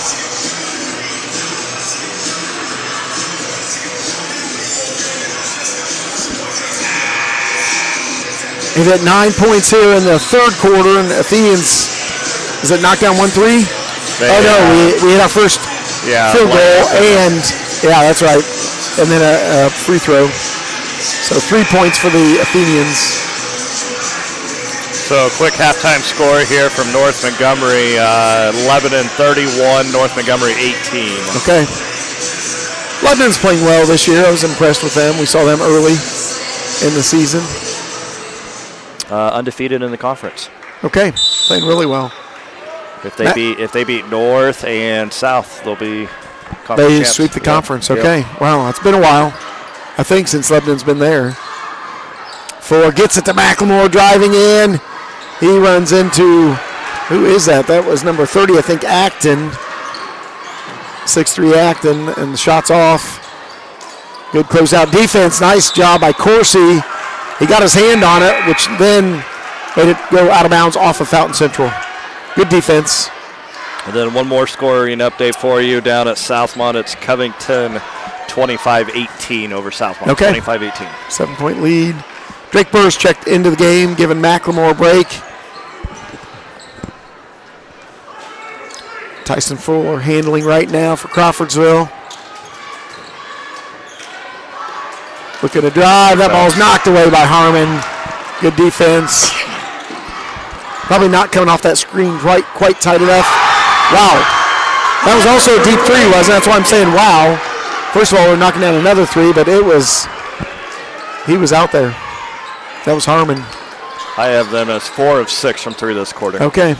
He's at 9 points here in the third quarter, and Athenians, is it knocked down 1-3? We hit our first field goal, and that's right, and then a free throw. So 3 points for the Athenians. So a quick halftime score here from North Montgomery, Lebanon 31, North Montgomery 18. Okay. Lebanon's playing well this year. I was impressed with them. We saw them early in the season. Undefeated in the conference. Okay, playing really well. If they beat North and South, they'll be conference They champs. sweep the conference. Yep. Okay. Wow, it's been a while. I think since Lebanon's been there. Fuller gets it to McLemore driving in. He runs into, who is that? That was number 30, I think, Acton. 6'3" Acton, and the shot's off. Good closeout defense. Nice job by Corsi. He got his hand on it, which then made it go out of bounds off of Fountain Central. Good defense. And then one more scoring update for you down at Southmont. It's Covington 25-18 over Southmont. Okay. 25-18. 7-point lead. Drake Burris checked into the game, giving McLemore a break. Tyson Fuller handling right now for Crawfordsville. Looking to drive. That ball's knocked away by Harmon. Good defense. Probably not coming off that screen quite tight enough. Wow. That was also a deep three, wasn't it? That's why I'm saying wow. First of all, we're knocking down another three, but he was out there. That was Harmon. I have them as 4 of 6 from 3 this quarter. Okay.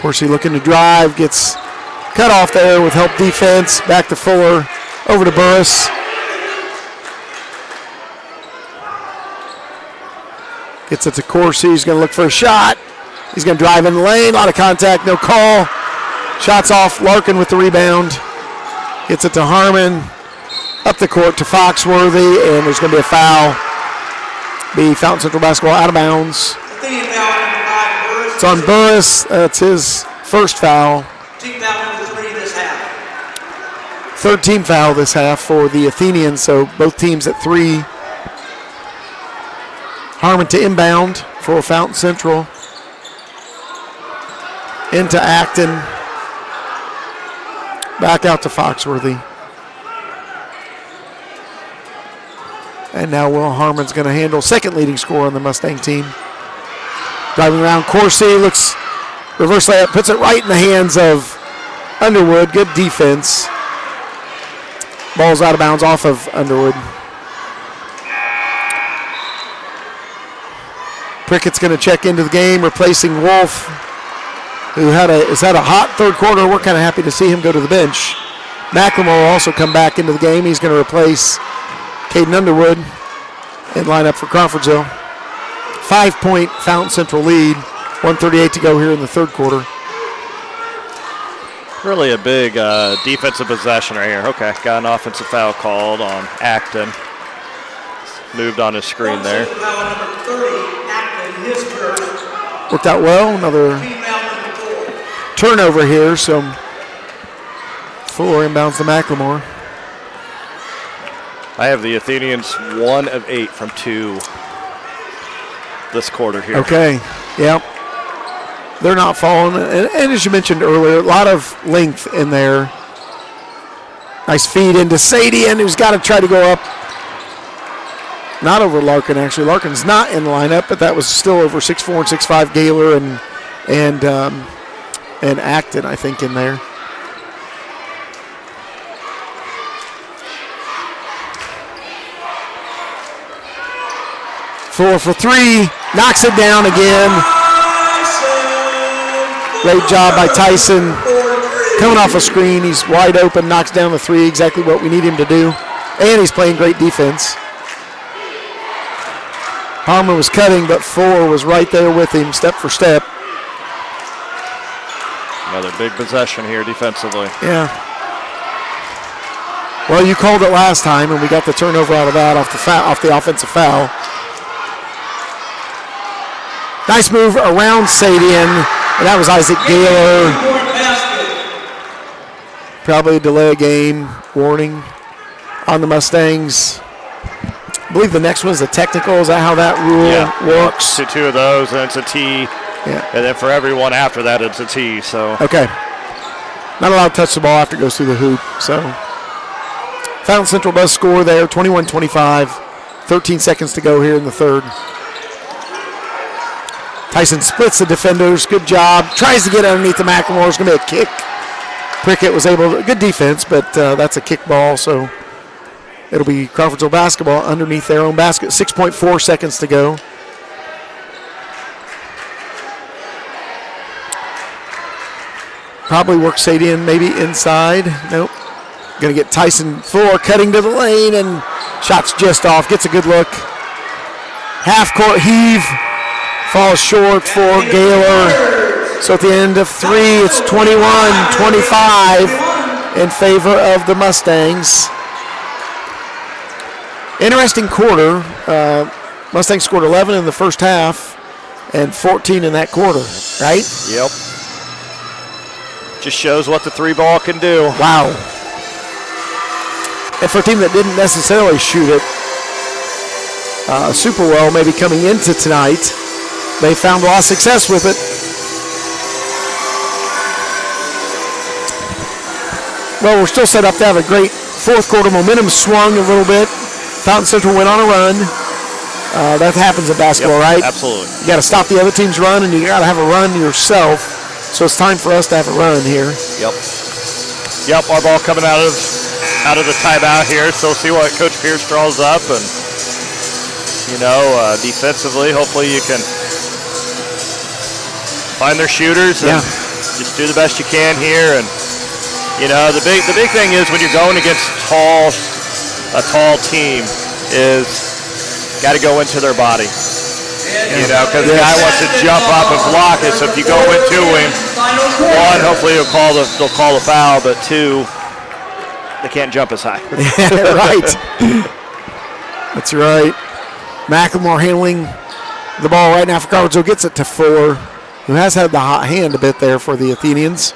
Corsi looking to drive, gets cut off there with help defense. Back to Fuller, over to Burris. Gets it to Corsi. He's going to look for a shot. He's going to drive in the lane. A lot of contact, no call. Shots off. Larkin with the rebound. Gets it to Harmon. Up the court to Foxworthy, and there's going to be a foul. Be Fountain Central basketball out of bounds. It's on Burris. That's his first foul. Team foul number 3 this half. Third team foul this half for the Athenians, so both teams at 3. Harmon to inbound for Fountain Central. Into Acton. Back out to Foxworthy. And now Will Harmon's going to handle second leading scorer on the Mustang team. Driving around Corsi, looks reverse layup, puts it right in the hands of Underwood. Good defense. Ball's out of bounds off of Underwood. Prickett's going to check into the game, replacing Wolf, who has had a hot third quarter. We're kind of happy to see him go to the bench. McLemore will also come back into the game. He's going to replace Caden Underwood and line up for Crawfordsville. 5-point Fountain Central lead. 1:38 to go here in the third quarter. Really a big defensive possession right here. Okay, got an offensive foul called on Acton. Moved on his screen there. Foul number 30, Acton, his first. Worked out well. Another Team foul number 4. turnover here. So Fuller inbounds to McLemore. I have the Athenians 1 of 8 from 2 this quarter here. Okay, yeah. They're not falling. And as you mentioned earlier, a lot of length in there. Nice feed into Sadian, who's got to try to go up. Not over Larkin, actually. Larkin's not in the lineup, but that was still over 6'4" and 6'5" Gaylor and Acton, I think, in there. Fuller for 3, knocks it down again. Great job by Tyson. Coming off a screen, he's wide open, knocks down the 3, exactly what we need him to do. And he's playing great defense. Harmon was cutting, but Fuller was right there with him, step for step. Another big possession here defensively. Yeah. Well, you called it last time, and we got the turnover out of that off the offensive foul. Nice move around Sadian, and that was Isaac Gaylor. Probably a delay game warning on the Mustangs. I believe the next one is a technical. Is that how that rule works? To 2 of those, and it's a T. Yeah. And then for everyone after that, it's a T. So Okay. Not allowed to touch the ball after it goes through the hoop. So Fountain Central does score there, 21-25. 13 seconds to go here in the third. Tyson splits the defenders. Good job. Tries to get underneath the McLemore. It's going to be a kick. Prickett was able to, good defense, but that's a kick ball, so It'll be Crawfordsville basketball underneath their own basket. 6.4 seconds to go. Probably work Sadian maybe inside. Nope. Going to get Tyson Fuller cutting to the lane, and shots just off. Gets a good look. Half-court heave. Falls short for Gaylor. So at the end of 3, it's 21-25 in favor of the Mustangs. Interesting quarter. Mustangs scored 11 in the first half and 14 in that quarter, right? Yep. Just shows what the 3-ball can do. Wow. And for a team that didn't necessarily shoot it super well, maybe coming into tonight, they found a lot of success with it. Well, we're still set up to have a great fourth quarter. Momentum swung a little bit. Fountain Central went on a run. That happens in basketball, right? Absolutely. You got to stop the other team's run, and you got to have a run yourself. So it's time for us to have a run here. Yep. Our ball coming out of the timeout here. So we'll see what Coach Pierce draws up, and defensively, hopefully you can find their shooters and just do the best you can here. And the big thing is when you're going against a tall team is got to go into their body. Because the guy wants to jump up and block it. So if you go into him, one, hopefully they'll call the foul, but two, they can't jump as high. Right. That's right. McLemore handling the ball right now for Crawfordsville. Gets it to Fuller, who has had the hot hand a bit there for the Athenians.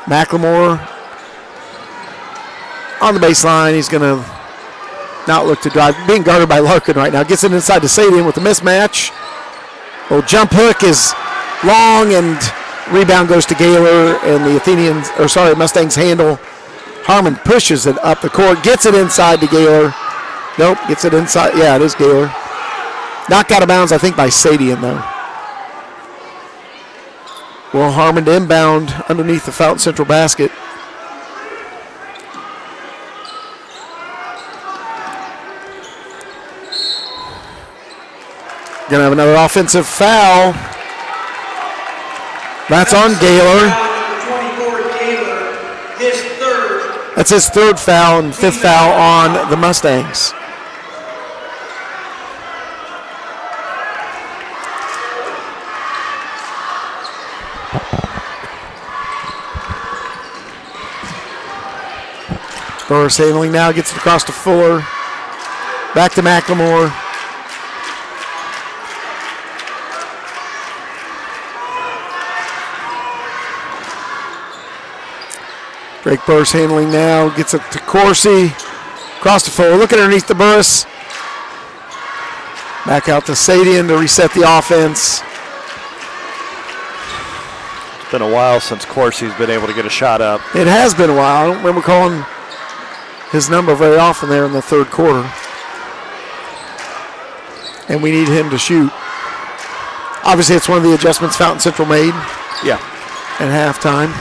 McLemore on the baseline. He's going to not look to drive. Being guarded by Larkin right now. Gets it inside to Sadian with a mismatch. Well, jump hook is long, and rebound goes to Gaylor, and the Mustangs handle. Harmon pushes it up the court. Gets it inside to Gaylor. Nope, gets it inside. Yeah, it is Gaylor. Knocked out of bounds, I think, by Sadian, though. Will Harmon to inbound underneath the Fountain Central basket. Going to have another offensive foul. That's on Gaylor. That's his third foul and fifth foul on the Mustangs. Burris handling now, gets it across to Fuller. Back to McLemore. Drake Burris handling now, gets it to Corsi. Across to Fuller, looking underneath the Burris. Back out to Sadian to reset the offense. It's been a while since Corsi's been able to get a shot up. It has been a while. I don't remember calling his number very often there in the third quarter. And we need him to shoot. Obviously, it's one of the adjustments Fountain Central made. Yeah. At halftime.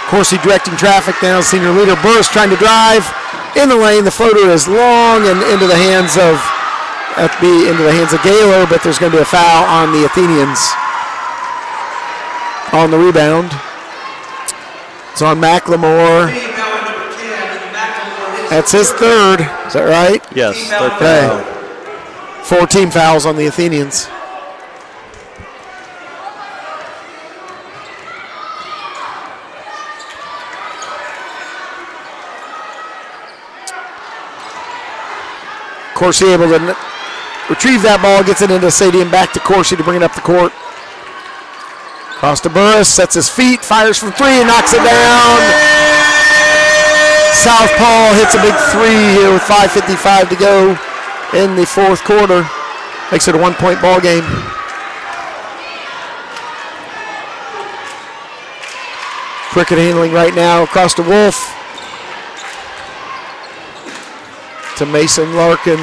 Corsi directing traffic now. Senior leader Burris trying to drive in the lane. The floater is long and into the hands of Gaylor, but there's going to be a foul on the Athenians on the rebound. It's on McLemore. That's his third. Is that right? Yes, third foul. 4 team fouls on the Athenians. Corsi able to retrieve that ball, gets it into Sadian, back to Corsi to bring it up the court. Cross to Burris, sets his feet, fires from 3 and knocks it down. Southpaw hits a big 3 here with 5:55 to go in the fourth quarter. Makes it a 1-point ball game. Prickett handling right now across to Wolf. To Mason Larkin.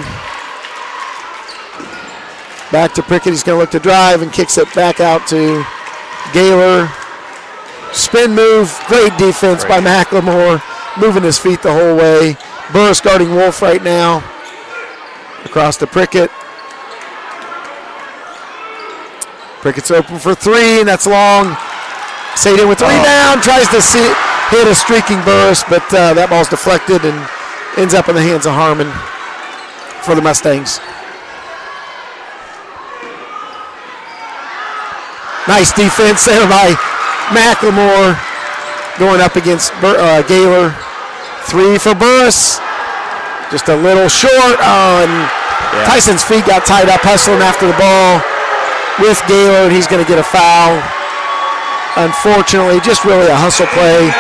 Back to Prickett. He's going to look to drive and kicks it back out to Gaylor. Spin move. Great defense by McLemore. moving his feet the whole way. Burris guarding Wolf right now. Across to Prickett. Prickett's open for three, and that's long. Sadin with the rebound, tries to hit a streaking Burris, but that ball's deflected and ends up in the hands of Harmon for the Mustangs. Nice defense there by McLemore going up against Gaylor. Three for Burris. Just a little short. Tyson's feet got tied up hustling after the ball with Gaylor, and he's going to get a foul. Unfortunately, just really a hustle play.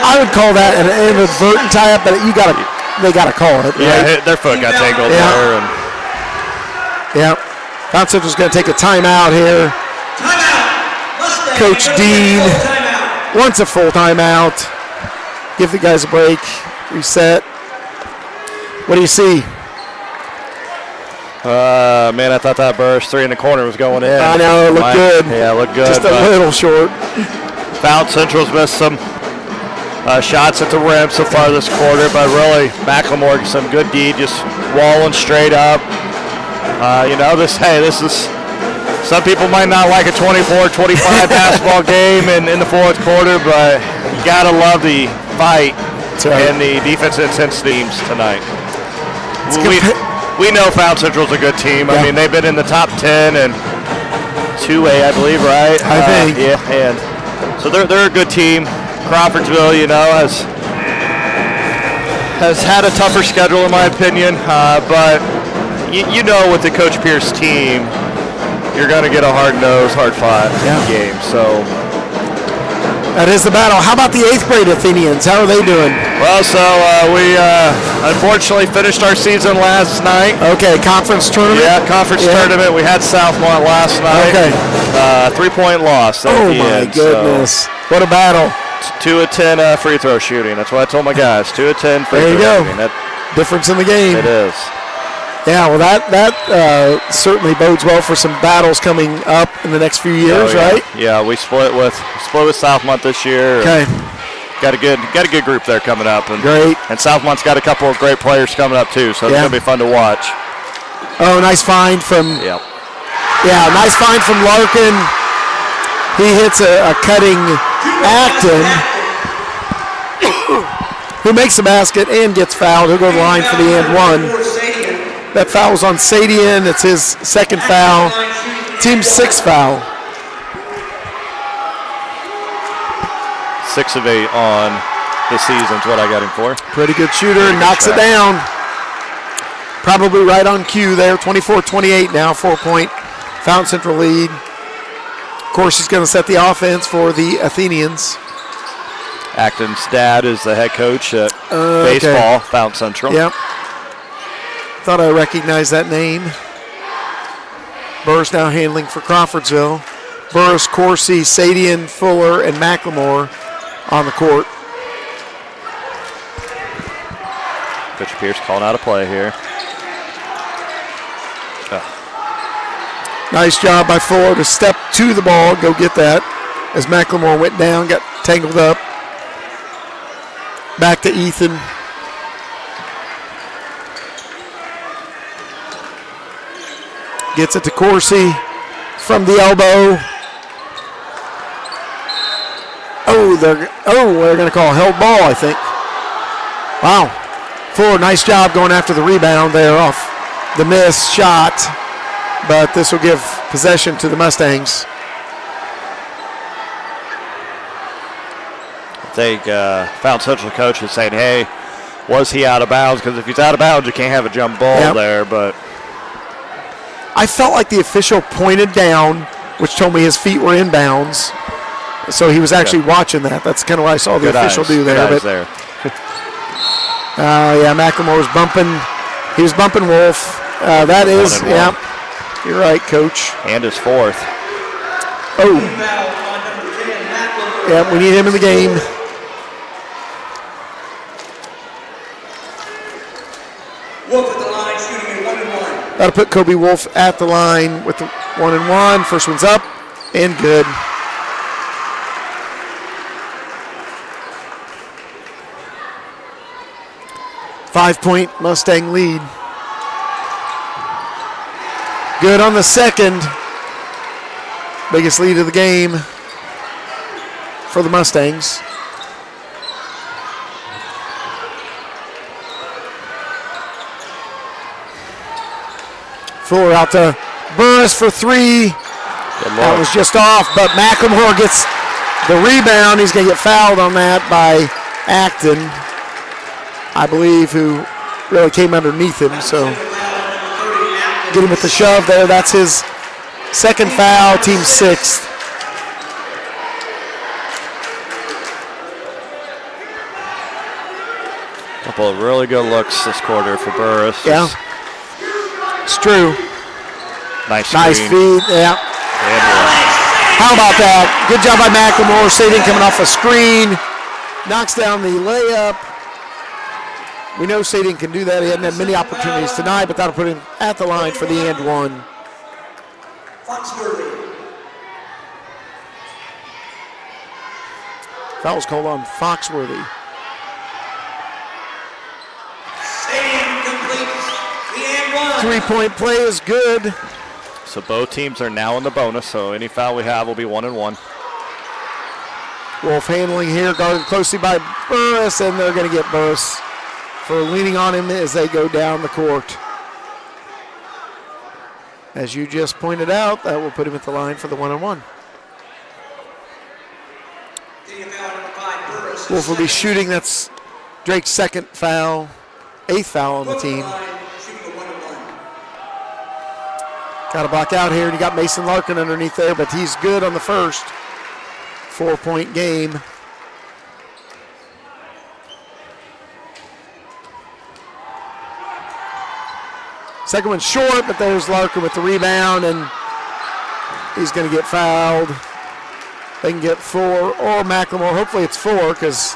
I would call that an inadvertent tie-up, but they got to call it. Right? Yeah, their foot got tangled there. And Mount Central's going to take a timeout here. Coach Dean wants a full timeout. Give the guys a break. Reset. What do you see? Man, I thought that burst three in the corner was going in. I know, it looked good. Yeah, it looked good. Just a little short. Found Central's missed some shots at the rim so far this quarter, but really, McLemore, some good D, just walling straight up. This is, some people might not like a 24-25 basketball game in the fourth quarter, but you got to love the fight and the defensive intensity tonight. We know Found Central's a good team. I mean, they've been in the top 10 and 2A, I believe, right? I think. Yeah, and so they're a good team. Crawfordsville, has had a tougher schedule in my opinion, but with the Coach Pierce team, you're going to get a hard-nosed, hard-fought game. So that is the battle. How about the 8th grade Athenians? How are they doing? Well, we unfortunately finished our season last night. Okay, conference tournament? Yeah, conference tournament. We had Southmont last night. Okay. 3-point loss at the end. Goodness. So what a battle. 2 of 10 free throw shooting. That's what I told my guys. 2 of 10 free throw shooting. That, difference in the game. It is. Yeah, well, that certainly bodes well for some battles coming up in the next few years, right? Yeah, we split with Southmont this year. Okay. Got a good group there coming up. And, great. And Southmont's got a couple of great players coming up too, so it's going to be fun to watch. Oh, nice find from. Yep. Yeah, nice find from Larkin. He hits a cutting Acton, who makes the basket and gets fouled. He'll go to the line for the and one. That foul's on Sadian. It's his second foul. Team 6 foul. 6 of 8 on the season's what I got him for. Pretty good shooter. Knocks it down. Probably right on cue there. 24-28 now. 4-point Fountain Central lead. Of course, he's going to set the offense for the Athenians. Acton's dad is the head coach at baseball, Fountain Central. Yep. Thought I recognized that name. Burris now handling for Crawfordsville. Burris, Coursey, Sadian, Fuller, and McLemore on the court. Coach Pierce calling out a play here. Nice job by Fuller to step to the ball, go get that. As McLemore went down, got tangled up. Back to Ethan. Gets it to Coursey from the elbow. They're going to call held ball, I think. Wow. Fuller, nice job going after the rebound there off the missed shot. But this will give possession to the Mustangs. I think Fountain Central coach is saying, hey, was he out of bounds? Because if he's out of bounds, you can't have a jump ball there. But I felt like the official pointed down, which told me his feet were in bounds. So he was actually watching that. That's kind of what I saw the official do there. Good eyes there. McLemore was bumping. He was bumping Wolf. That is, you're right, Coach. And his fourth. Oh. Yeah, we need him in the game. Wolf at the line, shooting at 1-1. That'll put Kobe Wolf at the line with the 1-1. First one's up and good. 5-point Mustang lead. Good on the second. Biggest lead of the game for the Mustangs. Fuller out to Burris for three. That was just off, but McLemore gets the rebound. He's going to get fouled on that by Acton, I believe, who really came underneath him. So get him with the shove there. That's his second foul, team sixth. Couple of really good looks this quarter for Burris. Yeah, it's true. Nice feed, yeah. How about that? Good job by McLemore. Sading coming off a screen. Knocks down the layup. We know Sading can do that. He hadn't had many opportunities tonight, but that'll put him at the line for the and one. Foul was called on Foxworthy. Sading completes the and one. 3-point play is good. So both teams are now in the bonus, so any foul we have will be 1-1. Wolf handling here, guarded closely by Burris, and they're going to get Burris for leaning on him as they go down the court. As you just pointed out, that will put him at the line for the 1-1. Wolf will be shooting. That's Drake's second foul, 8th foul on the team. Got a block out here, and you got Mason Larkin underneath there, but he's good on the first. 4-point game. Second one's short, but there's Larkin with the rebound, and he's going to get fouled. They can get 4 or McLemore. Hopefully it's 4, because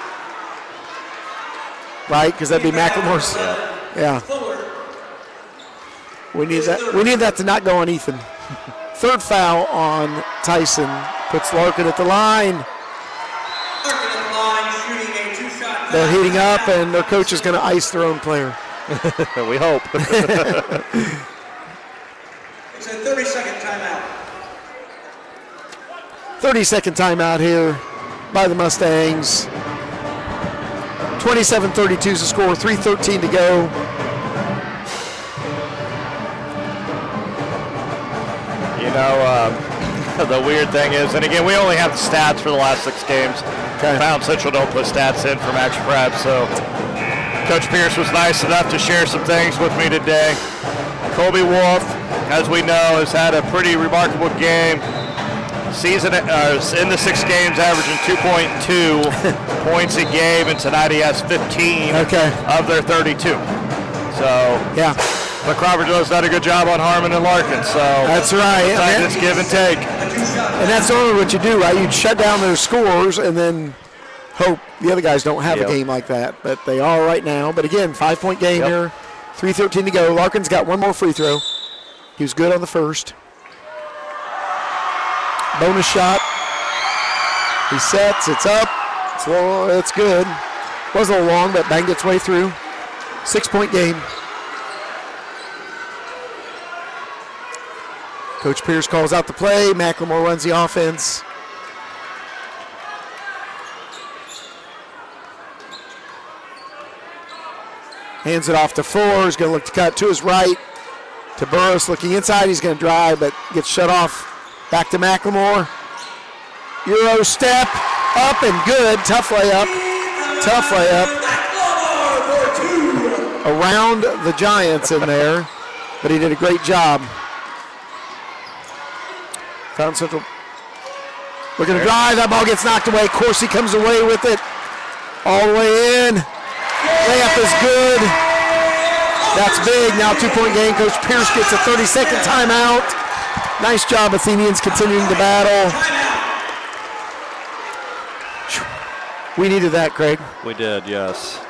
that'd be McLemore's. Yeah. We need that. We need that to not go on Ethan. Third foul on Tyson puts Larkin at the line. They're heating up, and their coach is going to ice their own player. We hope. It's a 30-second timeout. 30-second timeout here by the Mustangs. 27-32 is the score. 3:13 to go. You know, the weird thing is, and again, we only have the stats for the last 6 games. Okay. Found Central don't put stats in from Action Prep, so Coach Pierce was nice enough to share some things with me today. Colby Wolf, as we know, has had a pretty remarkable game. Season in the 6 games, averaging 2.2 points a game, and tonight he has 15 of their 32. So yeah. But Crawford has done a good job on Harmon and Larkin, so that's right. It's give and take. And that's only what you do, right? You shut down their scores and then hope the other guys don't have a game like that. But they are right now. But again, 5-point game here, 3:13 to go. Larkin's got one more free throw. He was good on the first. Bonus shot. He sets. It's up. It's good. Was a little long, but banged its way through. 6-point game. Coach Pierce calls out the play. McLemore runs the offense. Hands it off to Fuller. He's going to look to cut to his right. To Burris looking inside. He's going to drive, but gets shut off. Back to McLemore. Euro step. Up and good. Tough layup. Tough layup. Around the Giants in there, but he did a great job. Fountain Central looking to drive. That ball gets knocked away. Coursey comes away with it. All the way in. Layup is good. That's big. Now 2-point game. Coach Pierce gets a 30-second timeout. Nice job, Athenians, continuing to battle. We needed that, Craig. We did, yes.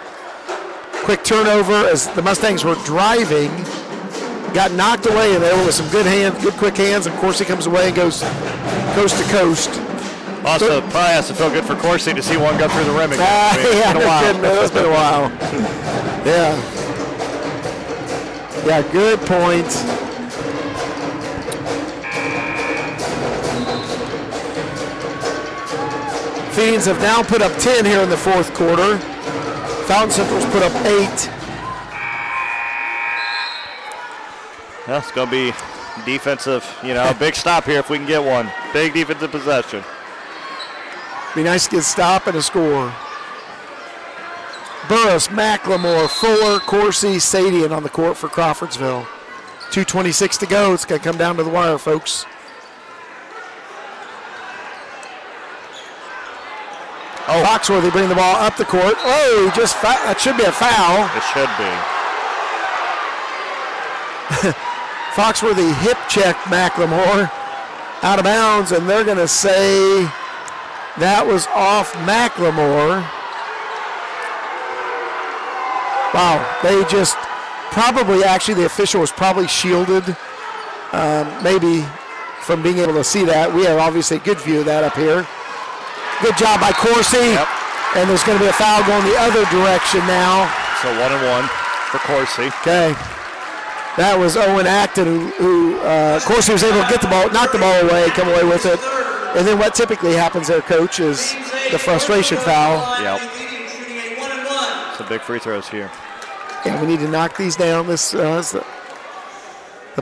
Quick turnover as the Mustangs were driving. Got knocked away in there with some good hands, good quick hands. Of course, he comes away and goes coast to coast. Also, probably has to feel good for Corsi to see one go through the rim again. Yeah, it's been a while. Yeah. Yeah, good point. Athenians have now put up 10 here in the fourth quarter. Fountain Central's put up 8. Well, it's going to be defensive, a big stop here if we can get one. Big defensive possession. Be nice to get a stop and a score. Burris, McLemore, Fuller, Corsi, Sadian on the court for Crawfordsville. 2:26 to go. It's going to come down to the wire, folks. Oh, Foxworthy bring the ball up the court. Oh, that should be a foul. It should be. Foxworthy hip checked McLemore out of bounds, and they're going to say that was off McLemore. Wow, they just actually the official was probably shielded maybe from being able to see that. We have obviously a good view of that up here. Good job by Corsi. Yep. And there's going to be a foul going the other direction now. So 1-1 for Corsi. Okay. That was Owen Acton who Corsi was able to get the ball, knock the ball away, come away with it. And then what typically happens there, Coach, is the frustration foul. Yep. Some big free throws here. Yeah, we need to knock these down. This has the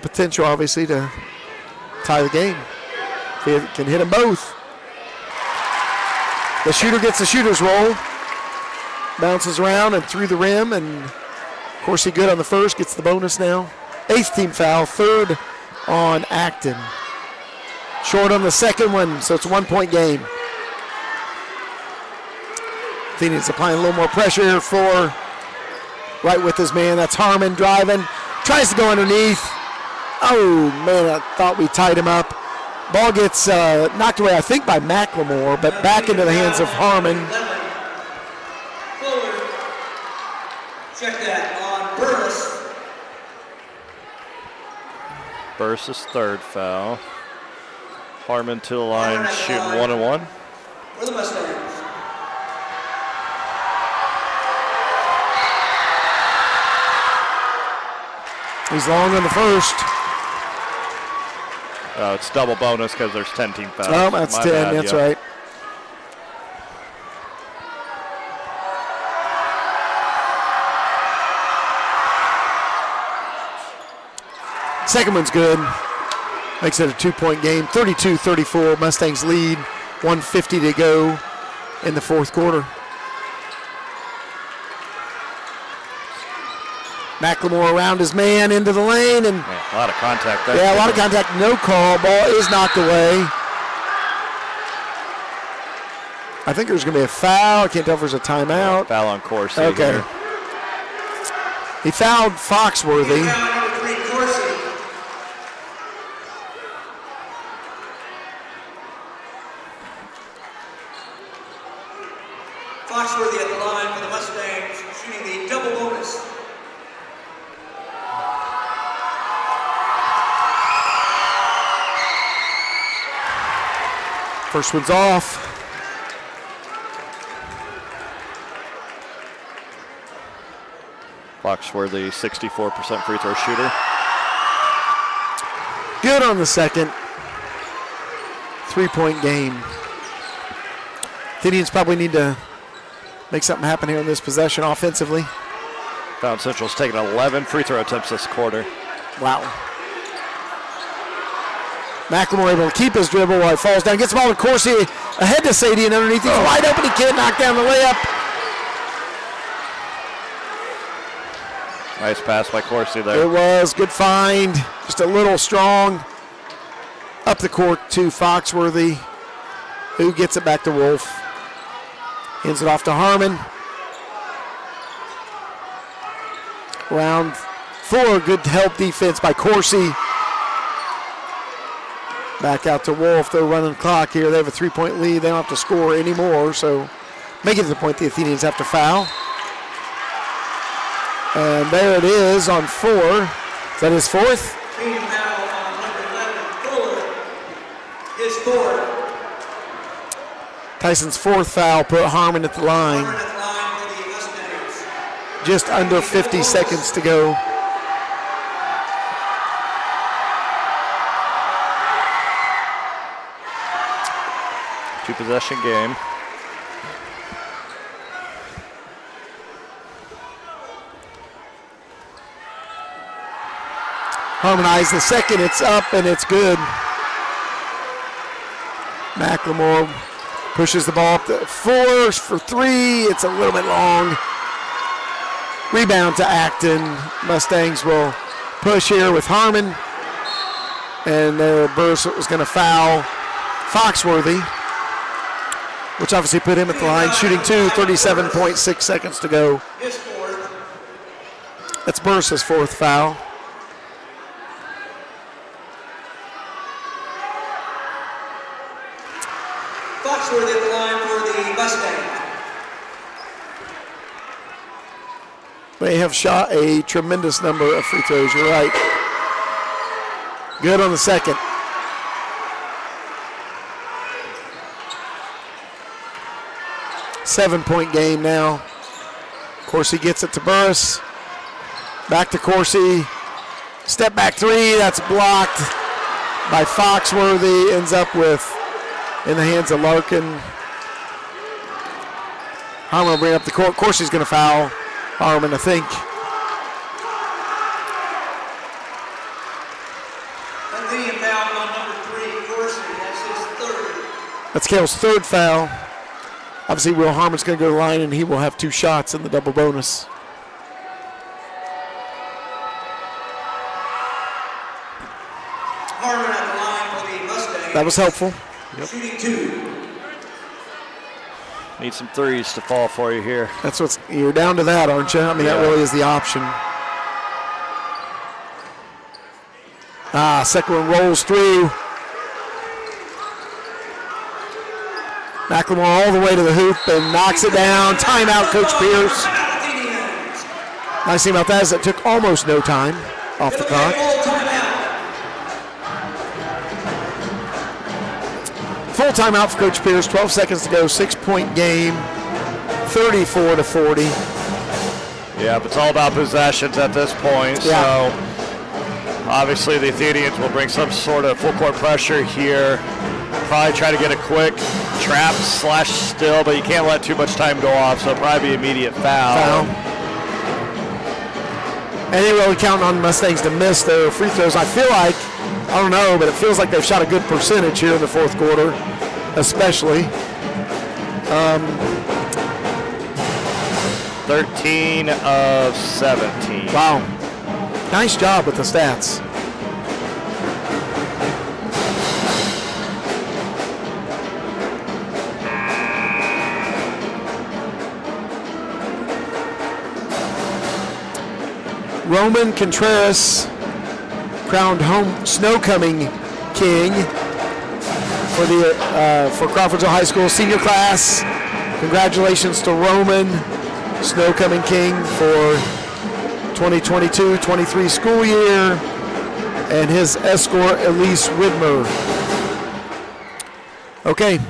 potential, obviously, to tie the game. If we can hit them both. The shooter gets the shooter's roll, bounces around and through the rim, and Corsi good on the first, gets the bonus now. 8th team foul, 3rd on Acton. Short on the second one, so it's a 1-point game. Athenians applying a little more pressure here for right with his man. That's Harmon driving, tries to go underneath. Oh, man, I thought we tied him up. Ball gets knocked away, I think, by McLemore, but back into the hands of Harmon. Check that on Burris. Burris' 3rd foul. Harmon to the line, shooting 1-1. For the Mustangs. He's long on the first. It's double bonus because there's 10 team fouls. Oh, that's My 10, bad, that's yep. right. Second one's good. Makes it a 2-point game. 32-34. Mustangs lead. 1:50 to go in the fourth quarter. McLemore around his man into the lane. And a lot of contact there. Yeah, a lot of contact. No call. Ball is knocked away. I think there's going to be a foul. I can't tell if there's a timeout. Foul on Corsi. Okay. Here. He fouled Foxworthy. Number 3, Corsi. Foxworthy at the line for the Mustangs, shooting the double bonus. First one's off. Foxworthy, 64% free throw shooter. Good on the second. 3-point game. Athenians probably need to make something happen here in this possession offensively. Fountain Central's taken 11 free throw attempts this quarter. Wow. McLemore able to keep his dribble while he falls down. Gets the ball to Corsi. Ahead to Sadian underneath. He's wide open. He can't knock down the layup. Nice pass by Corsi there. It was. Good find. Just a little strong. Up the court to Foxworthy, who gets it back to Wolf. Hands it off to Harmon. Round 4. Good help defense by Corsi. Back out to Wolf. They're running the clock here. They have a 3-point lead. They don't have to score anymore, so make it to the point the Athenians have to foul. And there it is on 4. Is that his 4th? Team foul on number 11, Fuller, his 4th. Tyson's fourth foul put Harmon at the line. Harmon at the line for the Mustangs. Just under 50 seconds to go. Two-possession game. Harmonize the second, it's up and it's good. McLemore pushes the ball up to 4 for 3. It's a little bit long. Rebound to Acton. Mustangs will push here with Harmon. And their burst was going to foul Foxworthy, which obviously put him at the line, shooting 37.6 seconds to go. His fourth. That's Bursa's fourth foul. Foxworthy at the line for the Mustangs. They have shot a tremendous number of free throws, you're right. Good on the second. Seven-point game now. Coursey gets it to Burris. Back to Coursey. Step back three, that's blocked by Foxworthy. Ends up with, in the hands of Larkin. Harmon will bring up the court. Coursey's going to foul Harmon, I think. Athenian foul on number 3, Coursey. That's his third. That's Cale's third foul. Obviously, Will Harmon's going to go to the line, and he will have 2 shots in the double bonus. Harmon at the line for the Mustangs. That was helpful. Shooting 2. Need some threes to fall for you here. That's what's, you're down to that, aren't you? I mean, that really is the option. Second one rolls through. McLemore all the way to the hoop and knocks it down. Timeout, Coach Pierce. Nice thing about that is it took almost no time off the clock. Full timeout for Coach Pierce. 12 seconds to go. 6-point game. 34-40. Yeah, but it's all about possessions at this point. Yeah. So obviously the Athenians will bring some sort of full court pressure here. Probably try to get a quick trap / steal, but you can't let too much time go off, so it'll probably be immediate foul. And they really count on Mustangs to miss their free throws. I feel like, I don't know, but it feels like they've shot a good percentage here in the fourth quarter, especially. 13 of 17. Wow. Nice job with the stats. Roman Contreras, crowned home snow coming king for Crawfordsville High School senior class. Congratulations to Roman, snow coming king for 2022-23 school year, and his escort Elise Widmer. Okay,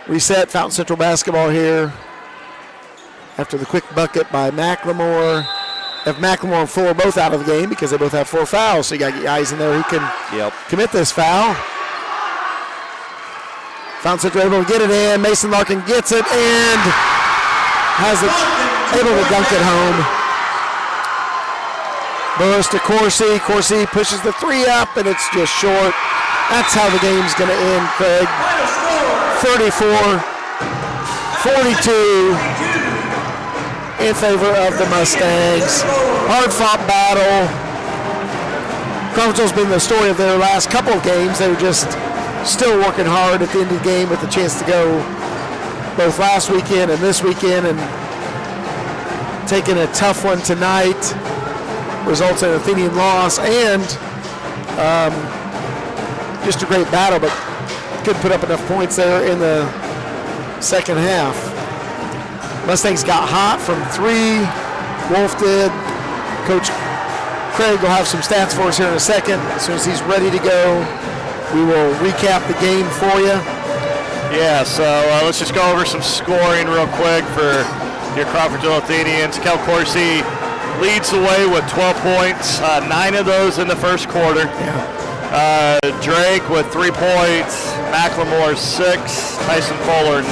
reset Fountain Central basketball here after the quick bucket by McLemore. If McLemore and Fuller both out of the game because they both have 4 fouls, so you got to get guys in there who can commit this foul. Fountain Central able to get it in. Mason Larkin gets it and has it able to dunk it home. Burris to Coursey. Coursey pushes the 3 up and it's just short. That's how the game's going to end, Craig. 34-42. In favor of the Mustangs. Hard-fought battle. Crawfordsville's been the story of their last couple of games. They were just still working hard at the end of the game with a chance to go both last weekend and this weekend, and taking a tough one tonight results in an Athenian loss, and just a great battle, but couldn't put up enough points there in the second half. Mustangs got hot from 3. Wolf did. Coach Craig will have some stats for us here in a second. As soon as he's ready to go, we will recap the game for you. Yeah, so let's just go over some scoring real quick for your Crawfordsville Athenians. Kel Corsi leads the way with 12 points, 9 of those in the first quarter. Drake with 3 points, Macklemore 6, Tyson Fuller 9,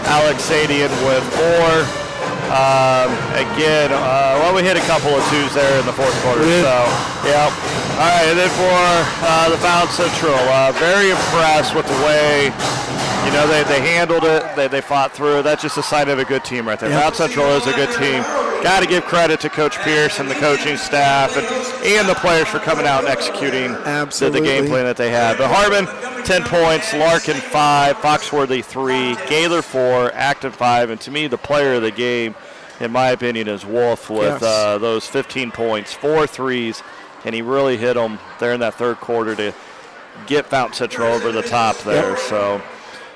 Alex Sadian with 4. We hit a couple of twos there in the fourth quarter. So, yeah. All right, and then for the Fountain Central, very impressed with the way, they handled it. They fought through. That's just a sign of a good team right there. Fountain Central is a good team. Got to give credit to Coach Pierce and the coaching staff and the players for coming out and executing the game plan that they had. But Harmon, 10 points, Larkin 5, Foxworthy 3, Gaylor 4, Acton 5, and to me the player of the game, in my opinion, is Wolf with those 15 points, 4 threes, and he really hit them there in that third quarter to get Fountain Central over the top there. So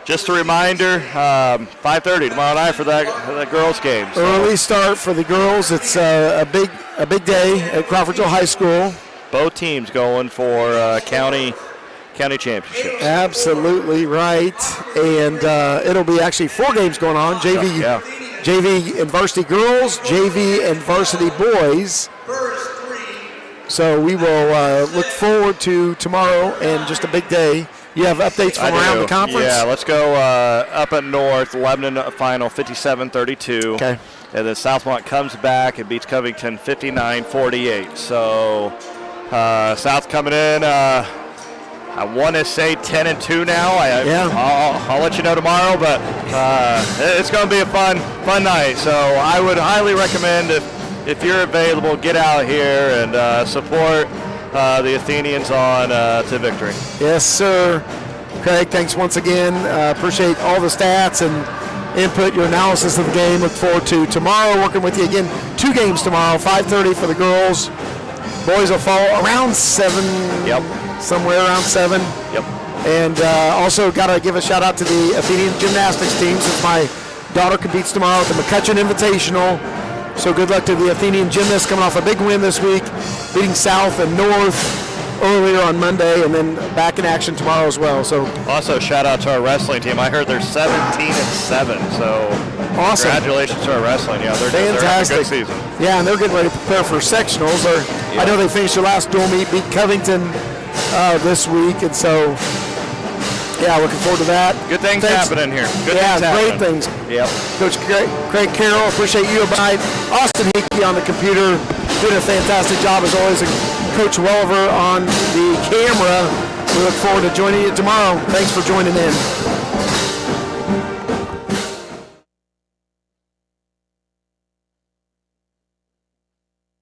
just a reminder, 5:30 tomorrow night for that girls' game. So. Early start for the girls. It's a big day at Crawfordsville High School. Both teams going for county championships. Absolutely right. And it'll be actually 4 games going on. JV and varsity girls, JV and varsity boys. So we will look forward to tomorrow and just a big day. You have updates from around the conference? Yeah, let's go up at North. Lebanon final 57-32. Okay. And then Southmont comes back and beats Covington 59-48. So South coming in, I want to say 10-2 now. I'll let you know tomorrow, but it's going to be a fun night. So I would highly recommend if you're available, get out here and support the Athenians on to victory. Yes, sir. Craig, thanks once again. Appreciate all the stats and input, your analysis of the game. Look forward to tomorrow working with you again. 2 games tomorrow, 5:30 for the girls. Boys will fall around 7. Yep. Somewhere around 7. Yep. And also got to give a shout out to the Athenian gymnastics team since my daughter competes tomorrow at the McCutcheon Invitational. So good luck to the Athenian gymnasts coming off a big win this week, beating South and North earlier on Monday, and then back in action tomorrow as well. So also shout out to our wrestling team. I heard they're 17-7. So awesome! Congratulations to our wrestling. Yeah, they're fantastic. They're having a good season. Yeah, and they're getting ready to prepare for sectionals. I know they finished their last dual meet, beat Covington this week, and so. Yeah, looking forward to that. Good things happening here. Great things. Yep. Coach Craig Carroll, appreciate you abide. Austin Hickey on the computer, doing a fantastic job as always. And Coach Welliver on the camera. We look forward to joining you tomorrow. Thanks for joining in.